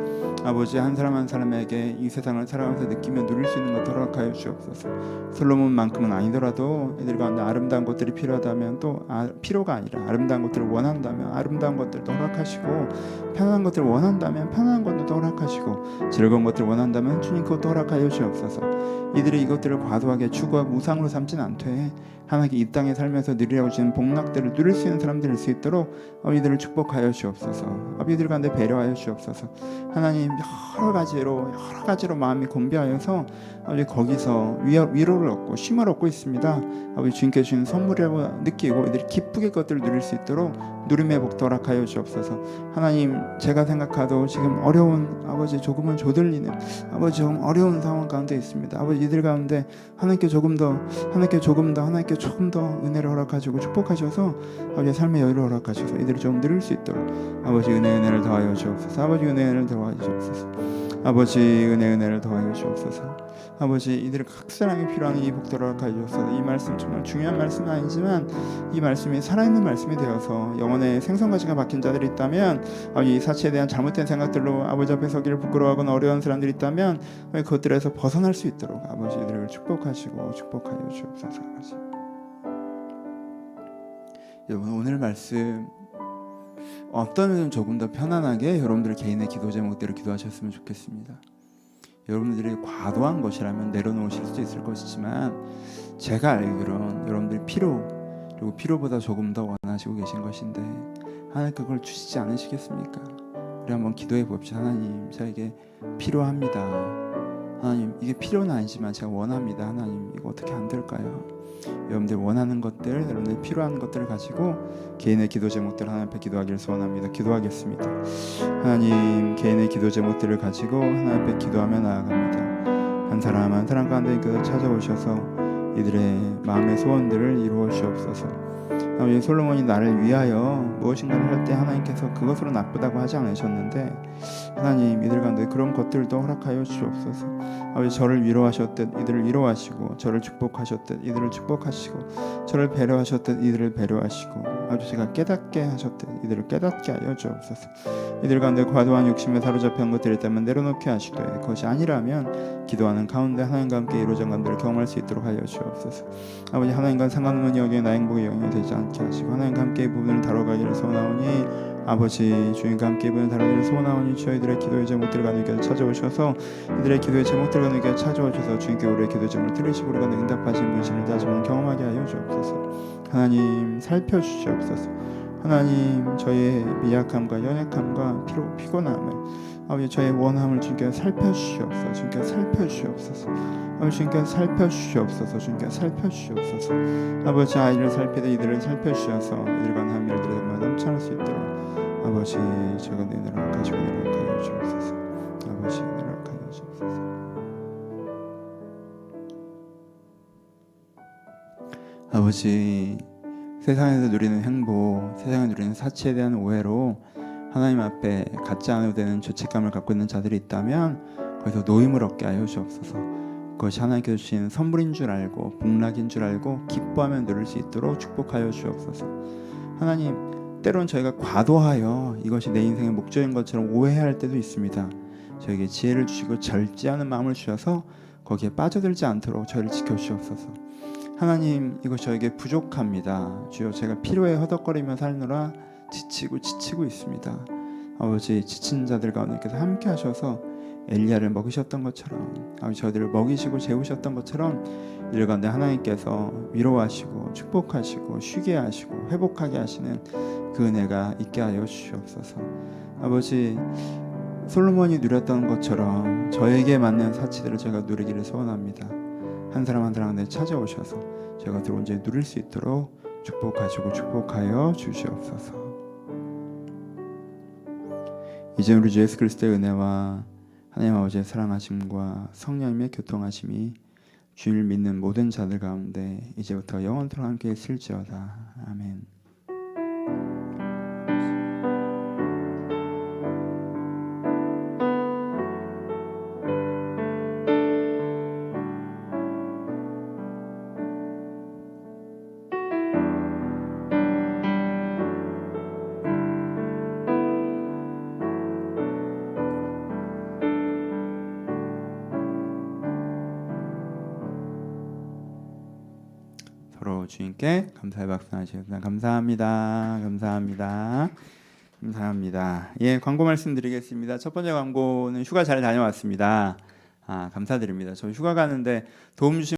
아버지 한 사람 한 사람에게 이 세상을 살아가면서 느끼며 누릴 수 있는 것을 허락하여 주옵소서. 솔로몬만큼은 아니더라도 이들 가운데 아름다운 것들이 필요하다면 또 필요가 아니라 아름다운 것들을 원한다면 아름다운 것들도 허락하시고 편안한 것들을 원한다면 편안한 것들도 허락하시고 즐거운 것들을 원한다면 주님 그것도 허락하여 주옵소서. 이들이 이것들을 과도하게 추구하고 우상으로 삼지는 않되 하나님께 이 땅에 살면서 누리라고 주신 복락들을 누릴 수 있는 사람들일 수 있도록 이들을 축복하여 주옵소서. 이들 가운데 배려하여 주옵소서. 하나님 여러 가지로 마음이 공비하여서 아버지 거기서 위로를 얻고 쉼을 얻고 있습니다. 아버지 주님께 주신 선물이라고 느끼고 이들이 기쁘게 그것들을 누릴 수 있도록 누림의 복도 허락하여 주옵소서. 하나님 제가 생각하도 지금 어려운 아버지 조금은 조들리는 아버지 좀 어려운 상황 가운데 있습니다. 아버지 이들 가운데 하나님께 조금 더 은혜를 허락하시고 축복하셔서 아버지 삶의 여유를 허락하셔서 이들을 좀 누릴 수 있도록 아버지 은혜를 더하여 주옵소서. 아버지 은혜를 더하여 주옵소서. 아버지 은혜를 더하여 주옵소서. 아버지 이들의 각 사람이 필요한 이 복들을 허락하여 주옵소서. 이 말씀 정말 중요한 말씀은 아니지만 이 말씀이 살아있는 말씀이 되어서 영혼의 생선가시가 박힌 자들이 있다면 이 사치에 대한 잘못된 생각들로 아버지 앞에 서기를 부끄러워하거나 어려운 사람들이 있다면 그것들에서 벗어날 수 있도록 아버지 이들을 축복하시고 축복하여 주옵소서. 아버지. 여러분 오늘 말씀 어떤 면은 조금 더 편안하게 여러분들 개인의 기도 제목대로 기도하셨으면 좋겠습니다. 여러분들이 과도한 것이라면 내려놓으실 수 있을 것이지만 제가 알기로는 여러분들이 그리고 피로보다 조금 더 원하시고 계신 것인데 하나님 그걸 주시지 않으시겠습니까? 우리 한번 기도해 봅시다. 하나님 저에게 필요합니다. 하나님 이게 필요는 아니지만 제가 원합니다. 하나님 이거 어떻게 안 될까요? 여러분들 원하는 것들, 여러분들 필요한 것들을 가지고 개인의 기도 제목들 하나님 앞에 기도하기를 소원합니다. 기도하겠습니다. 하나님 개인의 기도 제목들을 가지고 하나님 앞에 기도하며 나아갑니다. 한 사람 한 사람 가운데 찾아오셔서 이들의 마음의 소원들을 이루어 주옵소서. 아버지 솔로몬이 나를 위하여 무엇인가를 할 때 하나님께서 그것으로 나쁘다고 하지 않으셨는데 하나님 이들 가운데 그런 것들도 허락하여 주옵소서. 아버지 저를 위로하셨듯 이들을 위로하시고 저를 축복하셨듯 이들을 축복하시고 저를 배려하셨듯 이들을 배려하시고 아버지 제가 깨닫게 하셨듯 이들을 깨닫게 하여 주옵소서. 이들 가운데 과도한 욕심에 사로잡힌 것들이 있다면 내려놓게 하시되 그것이 아니라면 기도하는 가운데 하나님과 함께 이루어진 감들을 경험할 수 있도록 하여 주옵소서. 아버지 하나님과 상관없는 영역에 나 행복의 영역이 되지 않게 하시고 하나님과 함께 이 부분을 다뤄가기를 소원하오니 아버지 주님과 함께 이 부분을 다뤄가기를 소원하오니 저희들의 기도의 제목들을 가누게 찾아오셔서 이들의 기도의 제목들을 가누게 찾아오셔서 주님께 우리의 기도의 제목을 들으시고 우리가 응답하신 분심을 다시 한번 경험하게 하여 주옵소서. 하나님 살펴주시옵소서. 하나님 저희의 미약함과 연약함과 피곤함을 아버지 저의 원함을 주님께 살펴주시옵소서. 주님께 살펴주시옵소서. 아버지 주님께 살펴주시옵소서. 주님께 살펴주시옵소서. 아버지 아이를 살피듯 이들을 살펴주셔서 이들과 남을 이들의 마음 넘쳐날 수 있도록 아버지 저가 은혜를 가지고 내려가여 주옵소서. 아버지 은혜를 아버지, 세상에서 누리는 행복, 세상에 누리는 사치에 대한 오해로 하나님 앞에 갖지 않아도 되는 죄책감을 갖고 있는 자들이 있다면 거기서 노임을 얻게 하여 주옵소서. 그것이 하나님께서 주신 선물인 줄 알고 복락인 줄 알고 기뻐하며 누릴 수 있도록 축복하여 주옵소서. 하나님, 때론 저희가 과도하여 이것이 내 인생의 목적인 것처럼 오해할 때도 있습니다. 저에게 지혜를 주시고 절제하는 마음을 주셔서 거기에 빠져들지 않도록 저희를 지켜주옵소서. 하나님, 이것이 저에게 부족합니다. 주여, 제가 필요에 허덕거리며 살느라 지치고 있습니다. 아버지, 지친 자들 가운데께서 함께 하셔서 엘리야를 먹이셨던 것처럼, 아버지, 저희들을 먹이시고 재우셨던 것처럼 이들 가운데 하나님께서 위로하시고 축복하시고 쉬게 하시고 회복하게 하시는 그 은혜가 있게 하여 주시옵소서. 아버지, 솔로몬이 누렸던 것처럼 저에게 맞는 사치들을 제가 누리기를 소원합니다. 한 사람 한 사람 찾아오셔서 제가 들어온 제 누릴 수 있도록 축복하시고 축복하여 주시옵소서. 이제 우리 주 예수 그리스도의 은혜와 하나님 아버지의 사랑하심과 성령님의 교통하심이 주를 믿는 모든 자들 가운데 이제부터 영원토록 함께 있을지어다. 아멘. 서로 주님께 감사의 박수 하시겠습니다. 감사합니다. 예, 광고 말씀드리겠습니다. 첫 번째 광고는 휴가 잘 다녀왔습니다. 감사드립니다. 저 휴가 가는데 도움 주신